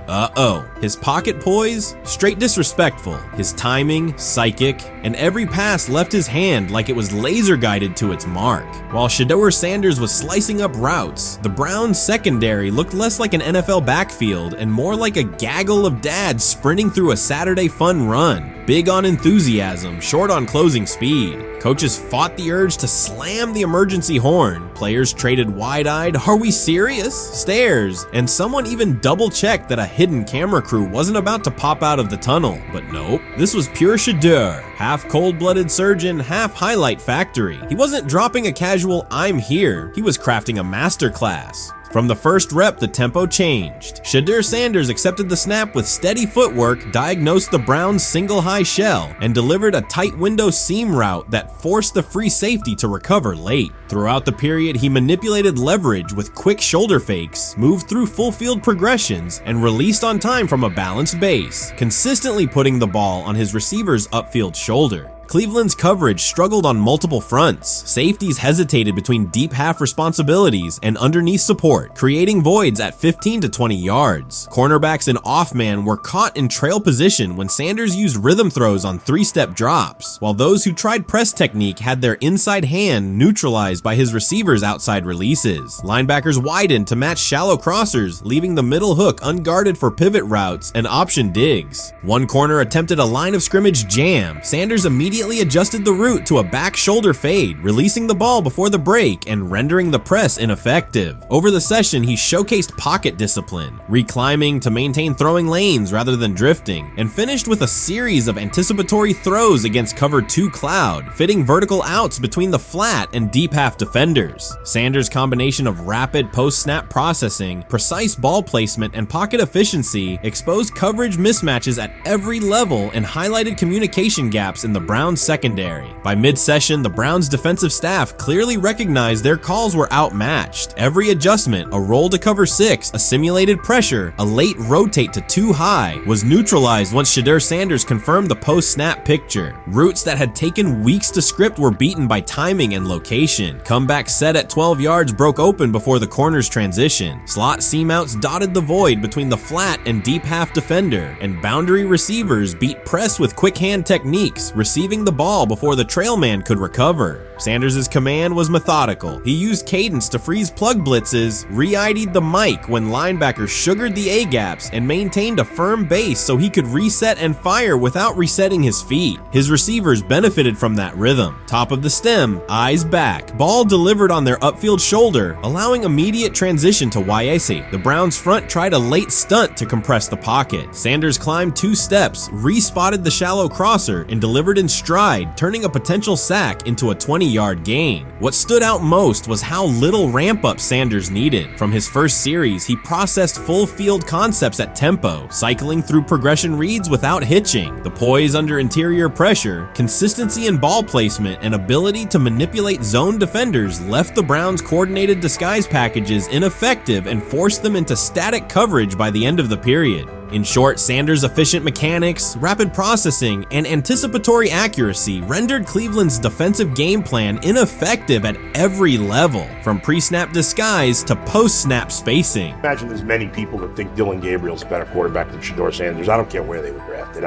Speaker 3: His pocket poise, straight disrespectful. His timing, psychic, and every pass left his hand like it was laser guided to its mark. While Shedeur Sanders was slicing up routes, the Browns secondary looked less like an NFL backfield and more like a gaggle of dads sprinting through a Saturday fun run. Big on enthusiasm, short on closing speed. Coaches fought the urge to slam the emergency horn. Players traded wide-eyed, "Are we serious?" stares, and someone even double-checked that a hidden camera crew wasn't about to pop out of the tunnel. But nope, this was pure Shedeur. Half cold-blooded surgeon, half highlight factory. He wasn't dropping a casual "I'm here," he was crafting a masterclass. From the first rep, the tempo changed. Shedeur Sanders accepted the snap with steady footwork, diagnosed the Browns' single high shell, and delivered a tight window seam route that forced the free safety to recover late. Throughout the period, he manipulated leverage with quick shoulder fakes, moved through full field progressions, and released on time from a balanced base, consistently putting the ball on his receiver's upfield shoulder. Cleveland's coverage struggled on multiple fronts. Safeties hesitated between deep half responsibilities and underneath support, creating voids at 15 to 20 yards. Cornerbacks and off-man were caught in trail position when Sanders used rhythm throws on three-step drops, while those who tried press technique had their inside hand neutralized by his receiver's outside releases. Linebackers widened to match shallow crossers, leaving the middle hook unguarded for pivot routes and option digs. One corner attempted a line of scrimmage jam. Sanders immediately adjusted the route to a back shoulder fade, releasing the ball before the break and rendering the press ineffective. Over the session, he showcased pocket discipline, reclimbing to maintain throwing lanes rather than drifting, and finished with a series of anticipatory throws against cover 2 cloud, fitting vertical outs between the flat and deep half defenders. Sanders' combination of rapid post-snap processing, precise ball placement, and pocket efficiency exposed coverage mismatches at every level and highlighted communication gaps in the Browns secondary. By mid-session, the Browns defensive staff clearly recognized their calls were outmatched. Every adjustment, a roll to cover 6, a simulated pressure, a late rotate to too high, was neutralized once Shedeur Sanders confirmed the post-snap picture. Routes that had taken weeks to script were beaten by timing and location. Comeback set at 12 yards broke open before the corner's transition. Slot seam outs dotted the void between the flat and deep half defender, and boundary receivers beat press with quick hand techniques, receiving the ball before the trail man could recover. Sanders' command was methodical. He used cadence to freeze plug blitzes, re-ID'd the mic when linebackers sugared the A-gaps, and maintained a firm base so he could reset and fire without resetting his feet. His receivers benefited from that rhythm. Top of the stem, eyes back, ball delivered on their upfield shoulder, allowing immediate transition to YAC. The Browns front tried a late stunt to compress the pocket. Sanders climbed 2 steps, re-spotted the shallow crosser, and delivered in stride, turning a potential sack into a 20-yard gain. What stood out most was how little ramp-up Sanders needed. From his first series, he processed full field concepts at tempo, cycling through progression reads without hitching. The poise under interior pressure, consistency in ball placement, and ability to manipulate zone defenders left the Browns' coordinated disguise packages ineffective and forced them into static coverage by the end of the period. In short, Sanders' efficient mechanics, rapid processing, and anticipatory accuracy rendered Cleveland's defensive game plan ineffective at every level, from pre-snap disguise to post-snap spacing.
Speaker 16: Imagine there's many people that think Dillon Gabriel's a better quarterback than Shedeur Sanders. I don't care where they were drafted.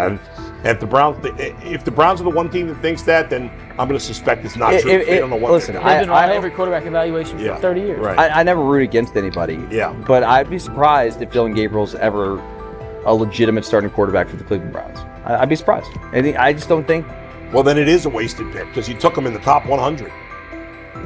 Speaker 16: If the Browns are the one team that thinks that, then I'm going to suspect it's not true. They don't know what.
Speaker 4: Listen, I've been on every quarterback evaluation for 30 years.
Speaker 16: Right.
Speaker 4: I never root against anybody.
Speaker 16: Yeah.
Speaker 4: But I'd be surprised if Dillon Gabriel's ever a legitimate starting quarterback for the Cleveland Browns. I'd be surprised. I just don't think.
Speaker 16: Well, then it is a wasted pick because you took him in the top 100.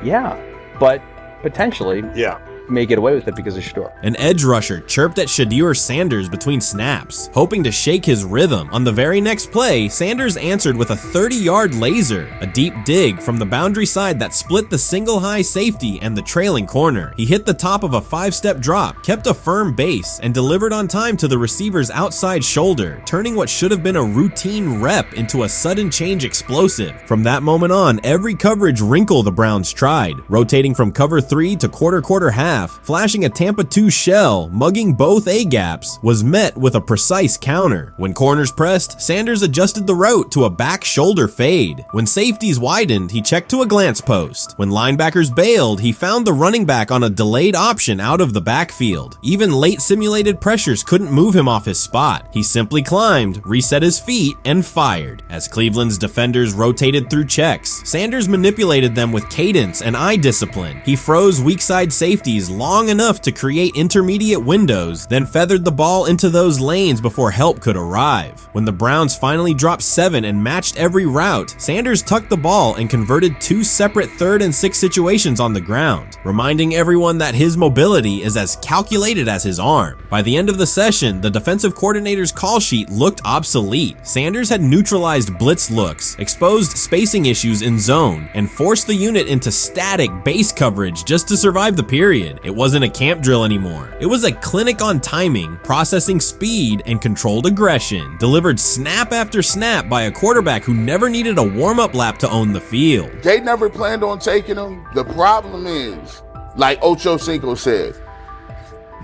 Speaker 4: Yeah, but potentially.
Speaker 16: Yeah.
Speaker 4: May get away with it because of Shedeur.
Speaker 3: An edge rusher chirped at Shedeur Sanders between snaps, hoping to shake his rhythm. On the very next play, Sanders answered with a 30-yard laser, a deep dig from the boundary side that split the single high safety and the trailing corner. He hit the top of a 5-step drop, kept a firm base, and delivered on time to the receiver's outside shoulder, turning what should have been a routine rep into a sudden change explosive. From that moment on, every coverage wrinkle the Browns tried, rotating from cover 3 to quarter half, flashing a Tampa 2 shell, mugging both A-gaps, was met with a precise counter. When corners pressed, Sanders adjusted the route to a back shoulder fade. When safeties widened, he checked to a glance post. When linebackers bailed, he found the running back on a delayed option out of the backfield. Even late simulated pressures couldn't move him off his spot. He simply climbed, reset his feet, and fired. As Cleveland's defenders rotated through checks, Sanders manipulated them with cadence and eye discipline. He froze weak side safeties long enough to create intermediate windows, then feathered the ball into those lanes before help could arrive. When the Browns finally dropped 7 and matched every route, Sanders tucked the ball and converted 2 separate 3rd and 6 situations on the ground, reminding everyone that his mobility is as calculated as his arm. By the end of the session, the defensive coordinator's call sheet looked obsolete. Sanders had neutralized blitz looks, exposed spacing issues in zone, and forced the unit into static base coverage just to survive the period. completion. It wasn't a camp drill anymore. It was a clinic on timing, processing speed, and controlled aggression, delivered snap after snap by a quarterback who never needed a warm-up lap to own the field.
Speaker 15: They never planned on taking him. The problem is, like Ocho Cinco said,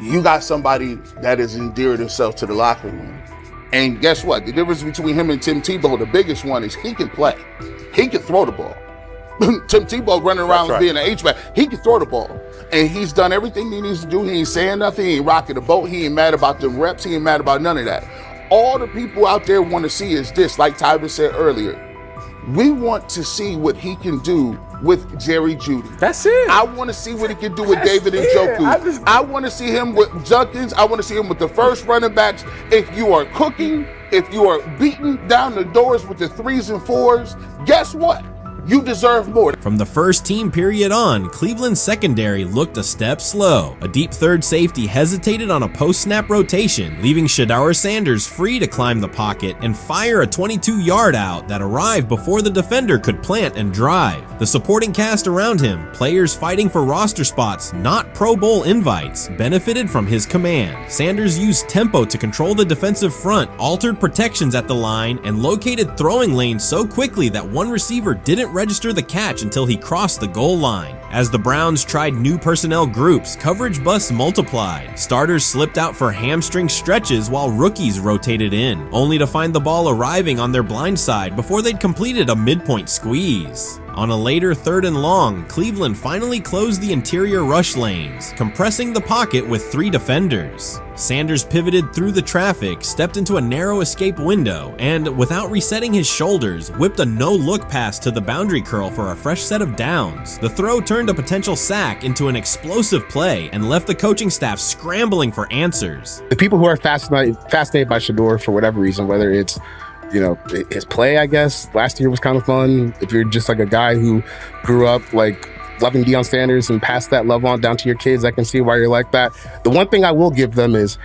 Speaker 15: you got somebody that has endeared himself to the locker room. And guess what? The difference between him and Tim Tebow, the biggest one, is he can play. He can throw the ball. Tim Tebow running around being an H-back, he can throw the ball. And he's done everything he needs to do. He ain't saying nothing. He ain't rocking the boat. He ain't mad about the reps. He ain't mad about none of that. All the people out there want to see is this, like Tyler said earlier. We want to see what he can do with Jerry Jeudy.
Speaker 22: That's it.
Speaker 15: I want to see what he can do with David Njoku. I want to see him with Junkins. I want to see him with the first running backs. If you are cooking, if you are beating down the doors with the 3s and 4s, guess what? You deserve more.
Speaker 3: From the first team period on, Cleveland's secondary looked a step slow. A deep third safety hesitated on a post-snap rotation, leaving Shedeur Sanders free to climb the pocket and fire a 22-yard out that arrived before the defender could plant and drive. The supporting cast around him, players fighting for roster spots, not Pro Bowl invites, benefited from his command. Sanders used tempo to control the defensive front, altered protections at the line, and located throwing lanes so quickly that one receiver didn't register the catch until he crossed the goal line. As the Browns tried new personnel groups, coverage busts multiplied. Starters slipped out for hamstring stretches while rookies rotated in, only to find the ball arriving on their blind side before they'd completed a midpoint squeeze. On a later 3rd and long, Cleveland finally closed the interior rush lanes, compressing the pocket with 3 defenders. Sanders pivoted through the traffic, stepped into a narrow escape window, and, without resetting his shoulders, whipped a no-look pass to the boundary curl for a fresh set of downs. The throw turned a potential sack into an explosive play and left the coaching staff scrambling for answers.
Speaker 5: The people who are fascinated by Shedeur for whatever reason, whether it's his play, I guess, last year was kind of fun. If you're just like a guy who grew up like loving Deion Sanders and passed that love on down to your kids, I can see why you're like that. The one thing I will give them is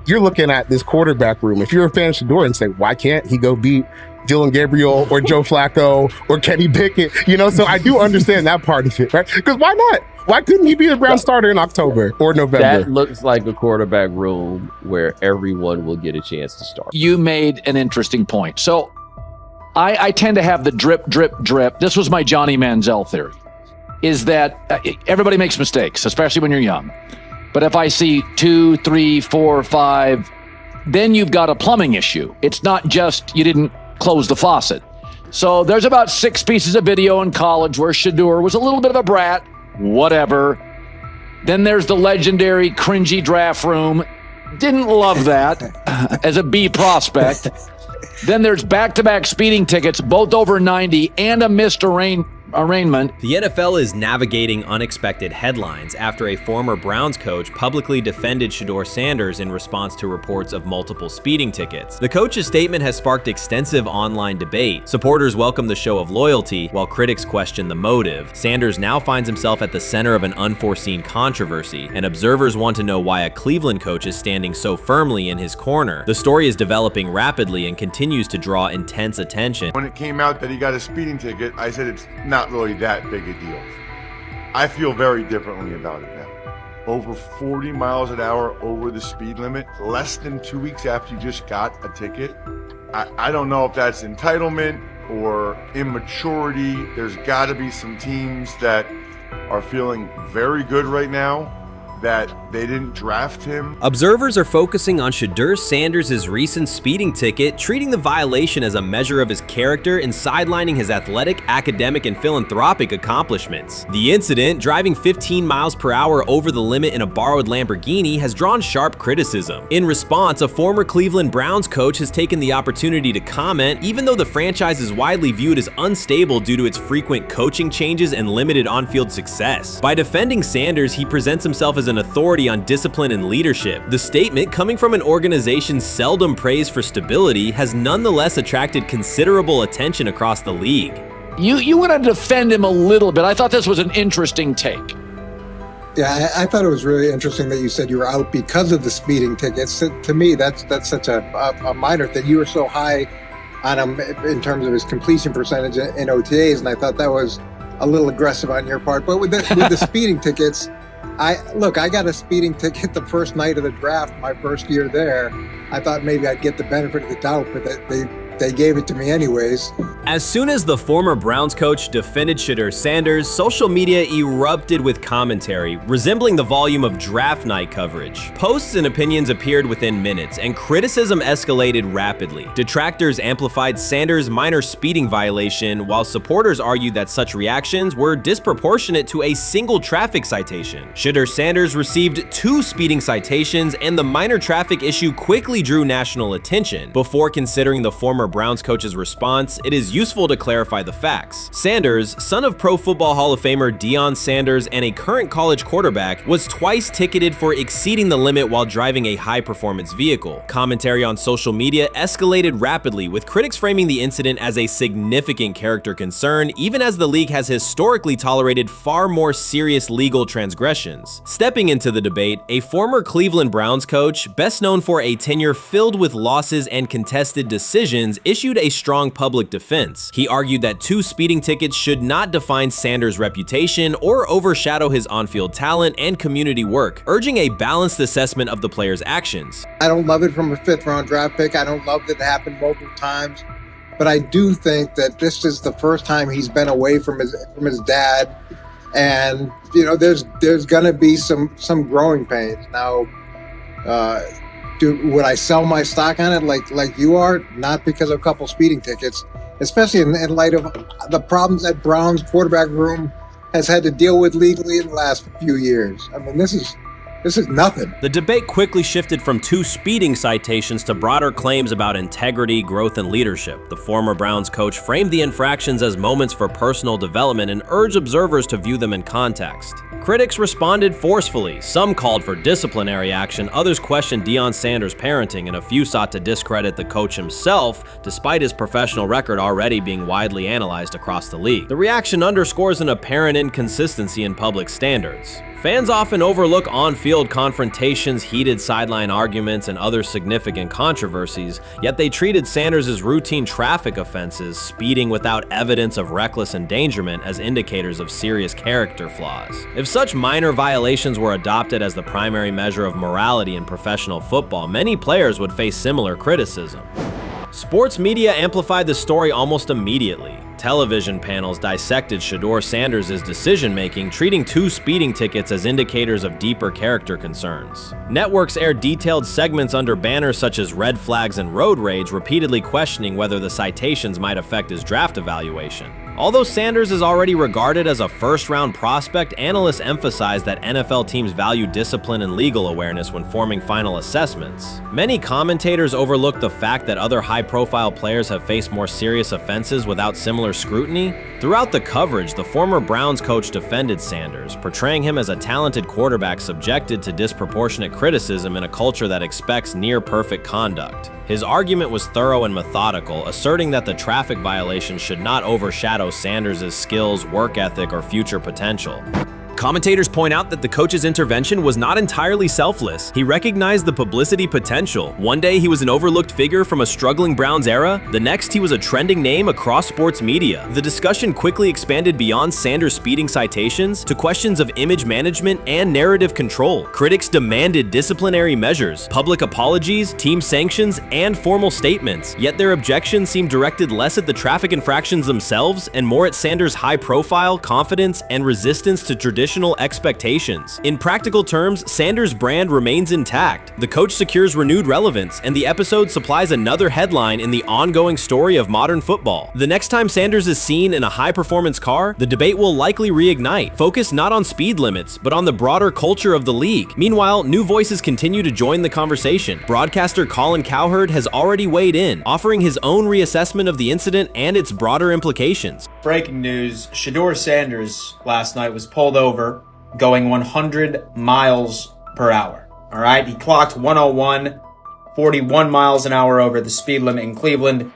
Speaker 5: you're looking at this quarterback room. If you're a fan of Shedeur and say, why can't he go beat Dillon Gabriel or Joe Flacco or Kenny Pickett? So I do understand that part of it, right? Because why not? Why couldn't he be a Brown starter in October or November?
Speaker 6: That looks like a quarterback room where everyone will get a chance to start.
Speaker 23: You made an interesting point. So I tend to have the drip, drip, drip. This was my Johnny Manziel theory, is that everybody makes mistakes, especially when you're young. But if I see 2, 3, 4, 5, then you've got a plumbing issue. It's not just you didn't close the faucet. So there's about 6 pieces of video in college where Shedeur was a little bit of a brat. Whatever. Then there's the legendary cringy draft room. Didn't love that as a B prospect. Then there's back-to-back speeding tickets, both over 90, and a missed arraignment.
Speaker 3: The NFL is navigating unexpected headlines after a former Browns coach publicly defended Shedeur Sanders in response to reports of multiple speeding tickets. The coach's statement has sparked extensive online debate. Supporters welcome the show of loyalty, while critics question the motive. Sanders now finds himself at the center of an unforeseen controversy, and observers want to know why a Cleveland coach is standing so firmly in his corner. The story is developing rapidly and continues to draw intense attention.
Speaker 24: When it came out that he got a speeding ticket, I said it's not really that big a deal. I feel very differently about it now. Over 40 miles an hour over the speed limit, less than 2 weeks after you just got a ticket. I don't know if that's entitlement or immaturity. There's got to be some teams that are feeling very good right now that they didn't draft him.
Speaker 3: Observers are focusing on Shedeur Sanders' recent speeding ticket, treating the violation as a measure of his character and sidelining his athletic, academic, and philanthropic accomplishments. The incident, driving 15 miles per hour over the limit in a borrowed Lamborghini, has drawn sharp criticism. In response, a former Cleveland Browns coach has taken the opportunity to comment, even though the franchise is widely viewed as unstable due to its frequent coaching changes and limited on-field success. By defending Sanders, he presents himself as an authority on discipline and leadership. The statement, coming from an organization seldom praised for stability, has nonetheless attracted considerable attention across the league.
Speaker 23: You want to defend him a little bit. I thought this was an interesting take.
Speaker 25: Yeah, I thought it was really interesting that you said you were out because of the speeding tickets. To me, that's such a minor thing. You were so high on him in terms of his completion percentage in OTAs, and I thought that was a little aggressive on your part. But with the speeding tickets, I got a speeding ticket the first night of the draft, my first year there. I thought maybe I'd get the benefit of the doubt, but they gave it to me anyways.
Speaker 3: As soon as the former Browns coach defended Shedeur Sanders, social media erupted with commentary, resembling the volume of draft night coverage. Posts and opinions appeared within minutes, and criticism escalated rapidly. Detractors amplified Sanders' minor speeding violation, while supporters argued that such reactions were disproportionate to a single traffic citation. Shedeur Sanders received 2 speeding citations, and the minor traffic issue quickly drew national attention. Before considering the former Browns coach's response, it is useful to clarify the facts. Sanders, son of Pro Football Hall of Famer Deion Sanders and a current college quarterback, was twice ticketed for exceeding the limit while driving a high-performance vehicle. Commentary on social media escalated rapidly, with critics framing the incident as a significant character concern, even as the league has historically tolerated far more serious legal transgressions. Stepping into the debate, a former Cleveland Browns coach, best known for a tenure filled with losses and contested decisions, issued a strong public defense. He argued that 2 speeding tickets should not define Sanders' reputation or overshadow his on-field talent and community work, urging a balanced assessment of the player's actions.
Speaker 25: I don't love it from a 5th-round draft pick. I don't love that it happened multiple times, but I do think that this is the first time he's been away from his dad, and there's gonna be some growing pains now. Would I sell my stock on it like you are? Not because of a couple speeding tickets, especially in light of the problems that Brown's quarterback room has had to deal with legally in the last few years. I mean, this is nothing.
Speaker 3: The debate quickly shifted from 2 speeding citations to broader claims about integrity, growth, and leadership. The former Browns coach framed the infractions as moments for personal development and urged observers to view them in context. Critics responded forcefully. Some called for disciplinary action, others questioned Deion Sanders' parenting, and a few sought to discredit the coach himself, despite his professional record already being widely analyzed across the league. The reaction underscores an apparent inconsistency in public standards. Fans often overlook on-field confrontations, heated sideline arguments, and other significant controversies, yet they treated Sanders' as routine traffic offenses, speeding without evidence of reckless endangerment, as indicators of serious character flaws. If such minor violations were adopted as the primary measure of morality in professional football, many players would face similar criticism. Sports media amplified the story almost immediately. Television panels dissected Shedeur Sanders' decision-making, treating 2 speeding tickets as indicators of deeper character concerns. Networks aired detailed segments under banners such as red flags and road rage, repeatedly questioning whether the citations might affect his draft evaluation. Although Sanders is already regarded as a first-round prospect, analysts emphasize that NFL teams value discipline and legal awareness when forming final assessments. Many commentators overlook the fact that other high-profile players have faced more serious offenses without similar scrutiny. Throughout the coverage, the former Browns coach defended Sanders, portraying him as a talented quarterback subjected to disproportionate criticism in a culture that expects near-perfect conduct. His argument was thorough and methodical, asserting that the traffic violation should not overshadow Sanders' skills, work ethic, or future potential. Commentators point out that the coach's intervention was not entirely selfless. He recognized the publicity potential. One day he was an overlooked figure from a struggling Browns era, the next he was a trending name across sports media. The discussion quickly expanded beyond Sanders' speeding citations to questions of image management and narrative control. Critics demanded disciplinary measures, public apologies, team sanctions, and formal statements, yet their objections seemed directed less at the traffic infractions themselves and more at Sanders' high profile, confidence, and resistance to traditional expectations. In practical terms, Sanders' brand remains intact. The coach secures renewed relevance, and the episode supplies another headline in the ongoing story of modern football. The next time Sanders is seen in a high-performance car, the debate will likely reignite, focused not on speed limits, but on the broader culture of the league. Meanwhile, new voices continue to join the conversation. Broadcaster Colin Cowherd has already weighed in, offering his own reassessment of the incident and its broader implications.
Speaker 1: Breaking news, Shedeur Sanders last night was pulled over going 100 miles per hour. All right, he clocked 101, 41 miles an hour over the speed limit in Cleveland.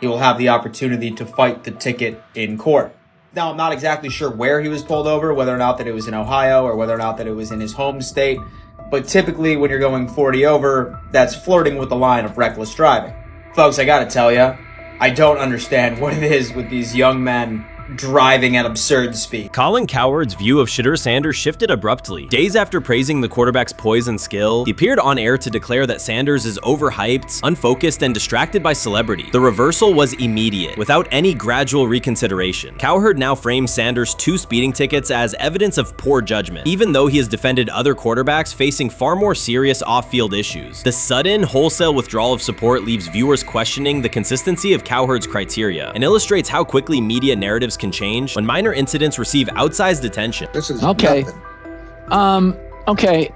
Speaker 1: He will have the opportunity to fight the ticket in court. Now, I'm not exactly sure where he was pulled over, whether or not that it was in Ohio or whether or not that it was in his home state. But typically when you're going 40 over, that's flirting with the line of reckless driving. Folks, I gotta tell you, I don't understand what it is with these young men driving at absurd speed.
Speaker 3: Colin Cowherd's view of Shedeur Sanders shifted abruptly. Days after praising the quarterback's poise and skill, he appeared on air to declare that Sanders is overhyped, unfocused, and distracted by celebrity. The reversal was immediate, without any gradual reconsideration. Cowherd now frames Sanders' 2 speeding tickets as evidence of poor judgment, even though he has defended other quarterbacks facing far more serious off-field issues. The sudden, wholesale withdrawal of support leaves viewers questioning the consistency of Cowherd's criteria and illustrates how quickly media narratives can change when minor incidents receive outsized attention.
Speaker 25: This is
Speaker 23: okay. Okay.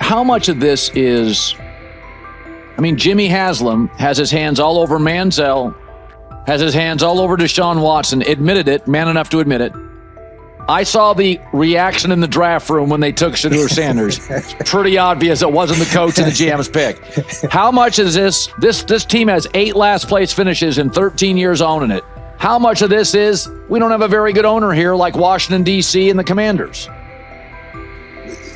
Speaker 23: How much of this is, I mean, Jimmy Haslam has his hands all over Manziel, has his hands all over Deshaun Watson, admitted it, man enough to admit it. I saw the reaction in the draft room when they took Shedeur Sanders. Pretty obvious it wasn't the coach and the GM's pick. How much is this team has 8 last place finishes in 13 years owning it. How much of this is we don't have a very good owner here like Washington, D.C. and the Commanders?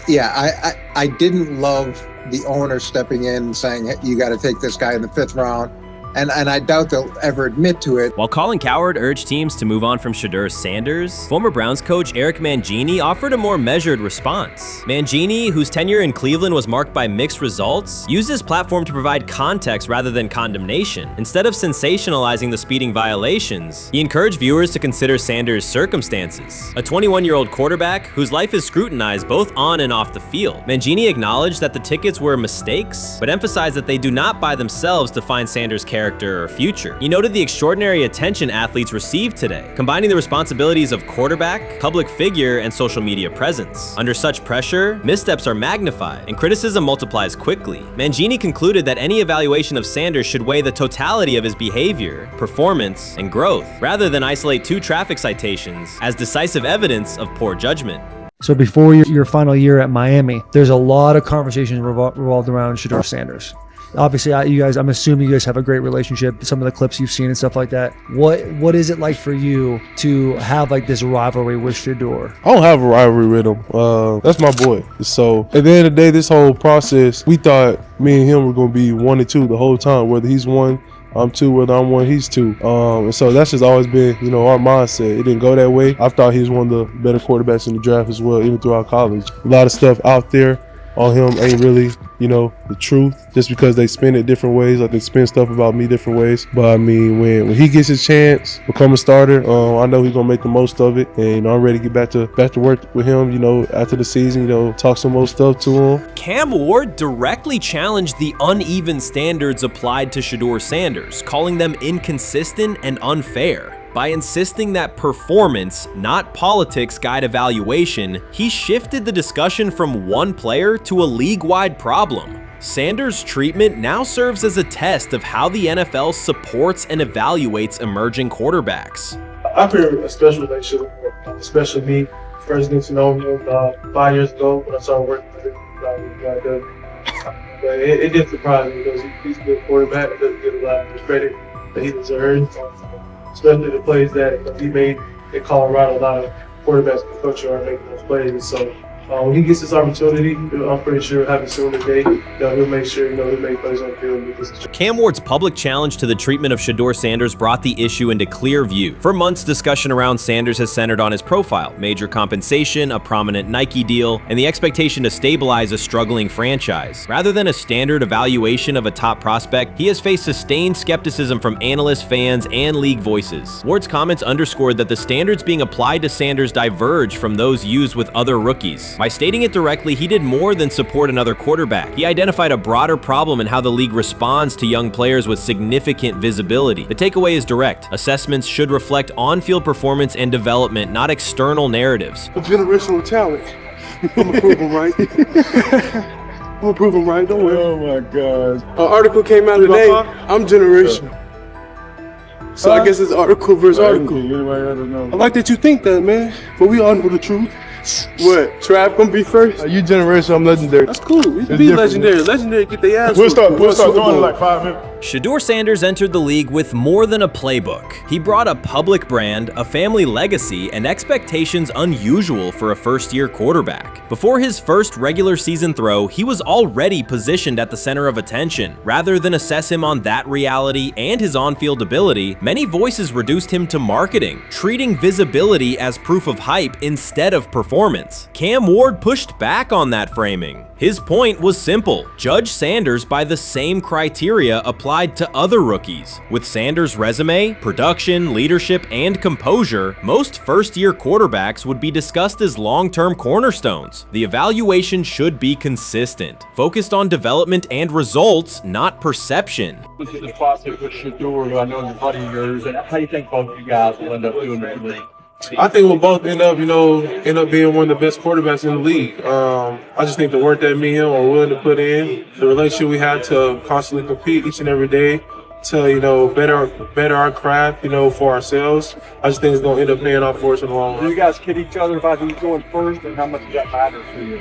Speaker 25: Yeah, I didn't love the owner stepping in and saying, hey, you got to take this guy in the 5th round. And I doubt they'll ever admit to it.
Speaker 3: While Colin Cowherd urged teams to move on from Shedeur Sanders, former Browns coach Eric Mangini offered a more measured response. Mangini, whose tenure in Cleveland was marked by mixed results, used his platform to provide context rather than condemnation. Instead of sensationalizing the speeding violations, he encouraged viewers to consider Sanders' circumstances. A 21-year-old quarterback whose life is scrutinized both on and off the field. Mangini acknowledged that the tickets were mistakes, but emphasized that they do not by themselves define Sanders' character or future. He noted the extraordinary attention athletes receive today, combining the responsibilities of quarterback, public figure, and social media presence. Under such pressure, missteps are magnified, and criticism multiplies quickly. Mangini concluded that any evaluation of Sanders should weigh the totality of his behavior, performance, and growth, rather than isolate 2 traffic citations as decisive evidence of poor judgment.
Speaker 2: So before your final year at Miami, there's a lot of conversations revolved around Shedeur Sanders. Obviously, I'm assuming you guys have a great relationship. Some of the clips you've seen and stuff like that. What is it like for you to have like this rivalry with Shedeur?
Speaker 7: I don't have a rivalry with him. That's my boy. So at the end of the day, this whole process, we thought me and him were going to be 1 and 2 the whole time. Whether he's 1, I'm 2. Whether I'm 1, he's 2. And so that's just always been, our mindset. It didn't go that way. I thought he was one of the better quarterbacks in the draft as well, even throughout college. A lot of stuff out there on him ain't really, the truth, just because they spin it different ways, like they spin stuff about me different ways. But I mean, when he gets his chance, become a starter, I know he's gonna make the most of it, and I'm ready to get back to work with him. After the season, talk some more stuff to him.
Speaker 3: Cam Ward directly challenged the uneven standards applied to Shedeur Sanders, calling them inconsistent and unfair. By insisting that performance, not politics, guide evaluation, he shifted the discussion from one player to a league-wide problem. Sanders' treatment now serves as a test of how the NFL supports and evaluates emerging quarterbacks.
Speaker 8: I feel a special relationship with him, especially me. First getting to know him 5 years ago when I started working with him. But it did surprise me because he's a good quarterback. It doesn't get a lot of the credit that he deserves. Especially the plays that he made in Colorado. A lot of quarterbacks and coaches are making those plays. So when he gets this opportunity, I'm pretty sure he'll have it soon today. He'll make sure he'll make plays on the field.
Speaker 3: Cam Ward's public challenge to the treatment of Shedeur Sanders brought the issue into clear view. For months, discussion around Sanders has centered on his profile, major compensation, a prominent Nike deal, and the expectation to stabilize a struggling franchise. Rather than a standard evaluation of a top prospect, he has faced sustained skepticism from analysts, fans, and league voices. Ward's comments underscored that the standards being applied to Sanders diverge from those used with other rookies. By stating it directly, he did more than support another quarterback. He identified a broader problem in how the league responds to young players with significant visibility. The takeaway is direct. Assessments should reflect on-field performance and development, not external narratives.
Speaker 7: A generational talent. I'm gonna prove him right. I'm gonna prove him right. Don't worry. Oh my gosh. An article came out today. I'm generational. So I guess it's article versus article. I like that you think that, man. But we all know the truth. What? Trav gonna be first? You generational, I'm legendary. That's cool. We can be legendary. Legendary get their ass.
Speaker 16: We'll start doing it like 5 minutes.
Speaker 3: Shedeur Sanders entered the league with more than a playbook. He brought a public brand, a family legacy, and expectations unusual for a first-year quarterback. Before his first regular season throw, he was already positioned at the center of attention. Rather than assess him on that reality and his on-field ability, many voices reduced him to marketing, treating visibility as proof of hype instead of performance. Cam Ward pushed back on that framing. His point was simple: judge Sanders by the same criteria applied to other rookies. With Sanders' resume, production, leadership, and composure, most first-year quarterbacks would be discussed as long-term cornerstones. The evaluation should be consistent, focused on development and results, not perception.
Speaker 9: This is the process with Shedeur, who I know is a buddy of yours, and how do you think both of you guys will end up doing it?
Speaker 7: I think we'll both end up being one of the best quarterbacks in the league. I just think the work that me and him are willing to put in, the relationship we have to constantly compete each and every day, to better our craft, for ourselves. I just think it's gonna end up paying off for us in the long run.
Speaker 9: Do you guys kid each other about who's going first, and how much does that matter to you?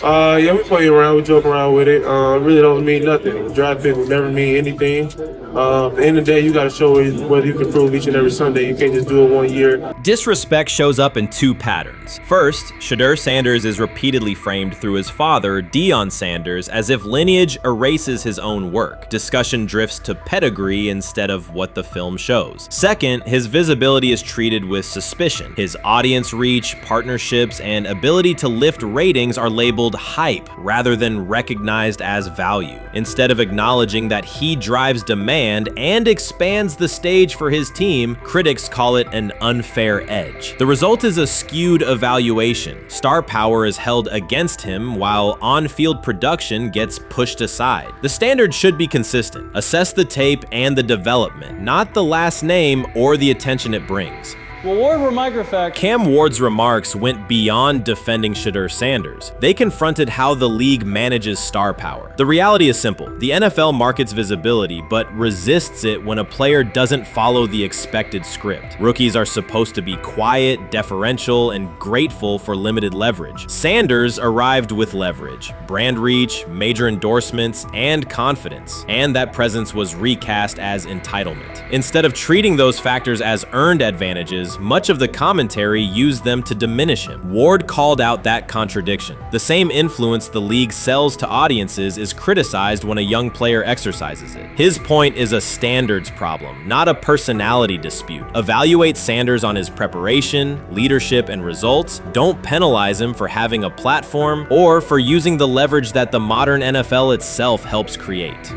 Speaker 7: Yeah, we play around, we joke around with it. Really don't mean nothing. The draft pick will never mean anything. At the end of the day, you got to show whether you can prove each and every Sunday. You can't just do it 1 year.
Speaker 3: Disrespect shows up in two patterns. First, Shedeur Sanders is repeatedly framed through his father, Deion Sanders, as if lineage erases his own work. Discussion drifts to pedigree instead of what the film shows. Second, his visibility is treated with suspicion. His audience reach, partnerships, and ability to lift ratings are labeled hype rather than recognized as value. Instead of acknowledging that he drives demand and expands the stage for his team, critics call it an unfair edge. The result is a skewed evaluation. Star power is held against him while on-field production gets pushed aside. The standard should be consistent. Assess the tape and the development, not the last name or the attention it brings.
Speaker 9: Well, Ward, were microfacts.
Speaker 3: Cam Ward's remarks went beyond defending Shedeur Sanders. They confronted how the league manages star power. The reality is simple. The NFL markets visibility, but resists it when a player doesn't follow the expected script. Rookies are supposed to be quiet, deferential, and grateful for limited leverage. Sanders arrived with leverage, brand reach, major endorsements, and confidence. And that presence was recast as entitlement. Instead of treating those factors as earned advantages, much of the commentary used them to diminish him. Ward called out that contradiction. The same influence the league sells to audiences is criticized when a young player exercises it. His point is a standards problem, not a personality dispute. Evaluate Sanders on his preparation, leadership, and results. Don't penalize him for having a platform or for using the leverage that the modern NFL itself helps create.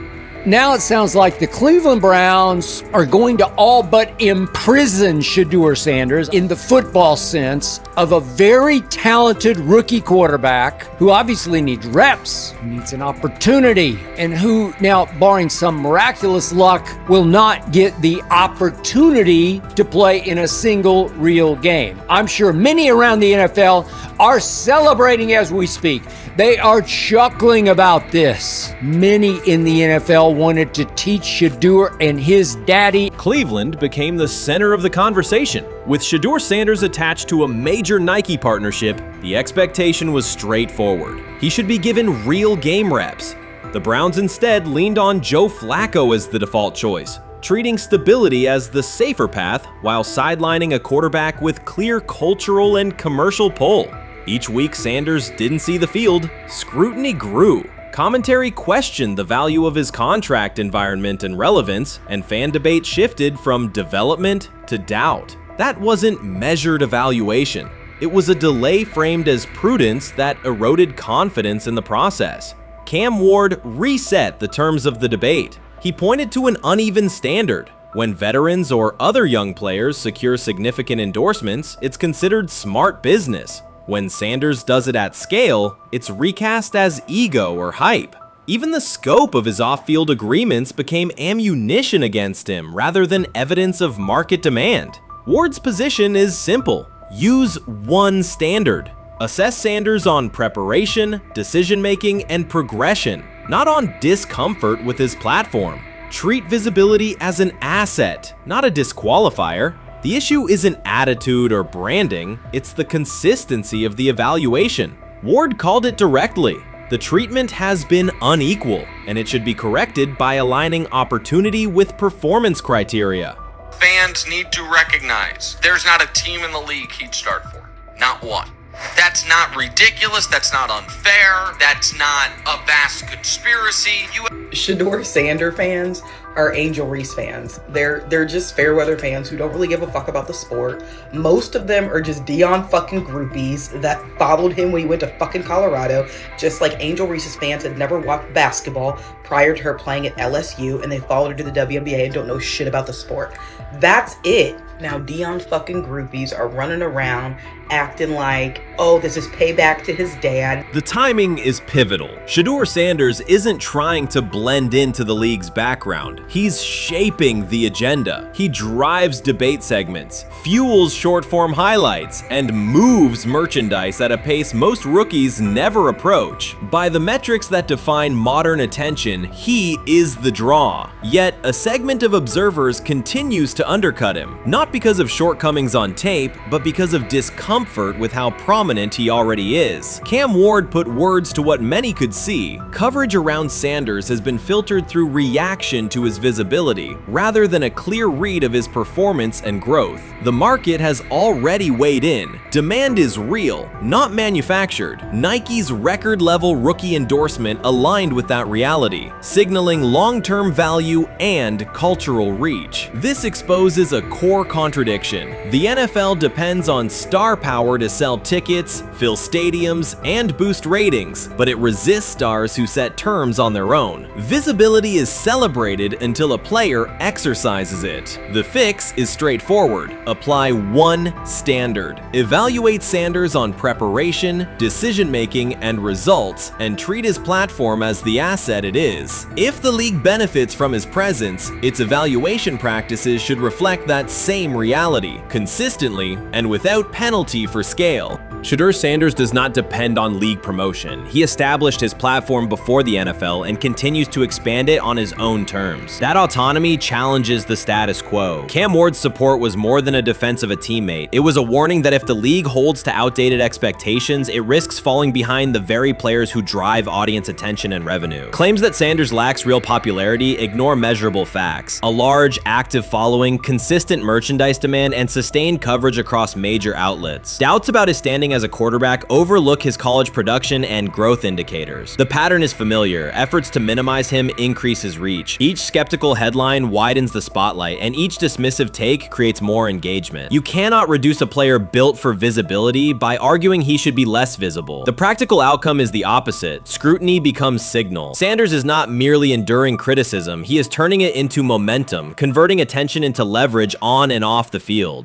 Speaker 17: Now it sounds like the Cleveland Browns are going to all but imprison Shedeur Sanders in the football sense of a very talented rookie quarterback who obviously needs reps, needs an opportunity, and who now, barring some miraculous luck, will not get the opportunity to play in a single real game. I'm sure many around the NFL are celebrating as we speak. They are chuckling about this. Many in the NFL wanted to teach Shedeur and his daddy.
Speaker 3: Cleveland became the center of the conversation. With Shedeur Sanders attached to a major Nike partnership, the expectation was straightforward. He should be given real game reps. The Browns instead leaned on Joe Flacco as the default choice, treating stability as the safer path while sidelining a quarterback with clear cultural and commercial pull. Each week Sanders didn't see the field, scrutiny grew. Commentary questioned the value of his contract environment and relevance, and fan debate shifted from development to doubt. That wasn't measured evaluation. It was a delay framed as prudence that eroded confidence in the process. Cam Ward reset the terms of the debate. He pointed to an uneven standard. When veterans or other young players secure significant endorsements, it's considered smart business. When Sanders does it at scale, it's recast as ego or hype. Even the scope of his off-field agreements became ammunition against him rather than evidence of market demand. Ward's position is simple. Use one standard. Assess Sanders on preparation, decision-making, and progression, not on discomfort with his platform. Treat visibility as an asset, not a disqualifier. The issue isn't attitude or branding, it's the consistency of the evaluation. Ward called it directly. The treatment has been unequal, and it should be corrected by aligning opportunity with performance criteria.
Speaker 10: Fans need to recognize there's not a team in the league he'd start for. Not one. That's not ridiculous. That's not unfair. That's not a vast conspiracy.
Speaker 11: Shedeur Sanders fans are Angel Reese fans. They're just fair weather fans who don't really give a fuck about the sport. Most of them are just Deion fucking groupies that followed him when he went to fucking Colorado, just like Angel Reese's fans had never watched basketball prior to her playing at LSU, and they followed her to the WNBA and don't know shit about the sport. That's it. Now Deion fucking groupies are running around acting like, oh, this is payback to his dad.
Speaker 3: The timing is pivotal. Shedeur Sanders isn't trying to blend into the league's background. He's shaping the agenda. He drives debate segments, fuels short-form highlights, and moves merchandise at a pace most rookies never approach. By the metrics that define modern attention, he is the draw. Yet, a segment of observers continues to undercut him, not because of shortcomings on tape, but because of discomfort with how prominent he already is. Cam Ward put words to what many could see. Coverage around Sanders has been filtered through reaction to his visibility, rather than a clear read of his performance and growth. The market has already weighed in. Demand is real, not manufactured. Nike's record-level rookie endorsement aligned with that reality, signaling long-term value and cultural reach. This exposes a core contradiction. The NFL depends on star power to sell tickets, fill stadiums, and boost ratings, but it resists stars who set terms on their own. Visibility is celebrated until a player exercises it. The fix is straightforward. Apply one standard. Evaluate Sanders on preparation, decision-making, and results, and treat his platform as the asset it is. If the league benefits from his presence, its evaluation practices should reflect that same reality, consistently and without penalty for scale. Shedeur Sanders does not depend on league promotion. He established his platform before the NFL and continues to expand it on his own terms. That autonomy challenges the status quo. Cam Ward's support was more than a defense of a teammate. It was a warning that if the league holds to outdated expectations, it risks falling behind the very players who drive audience attention and revenue. Claims that Sanders lacks real popularity ignore measurable facts. A large, active following, consistent merchandise demand, and sustained coverage across major outlets. Doubts about his standing as a quarterback overlook his college production and growth indicators. The pattern is familiar. Efforts to minimize him increase his reach. Each skeptical headline widens the spotlight, and each dismissive take creates more engagement. You cannot reduce a player built for visibility by arguing he should be less visible. The practical outcome is the opposite. Scrutiny becomes signal. Sanders is not merely enduring criticism, he is turning it into momentum, converting attention into leverage on and off the field.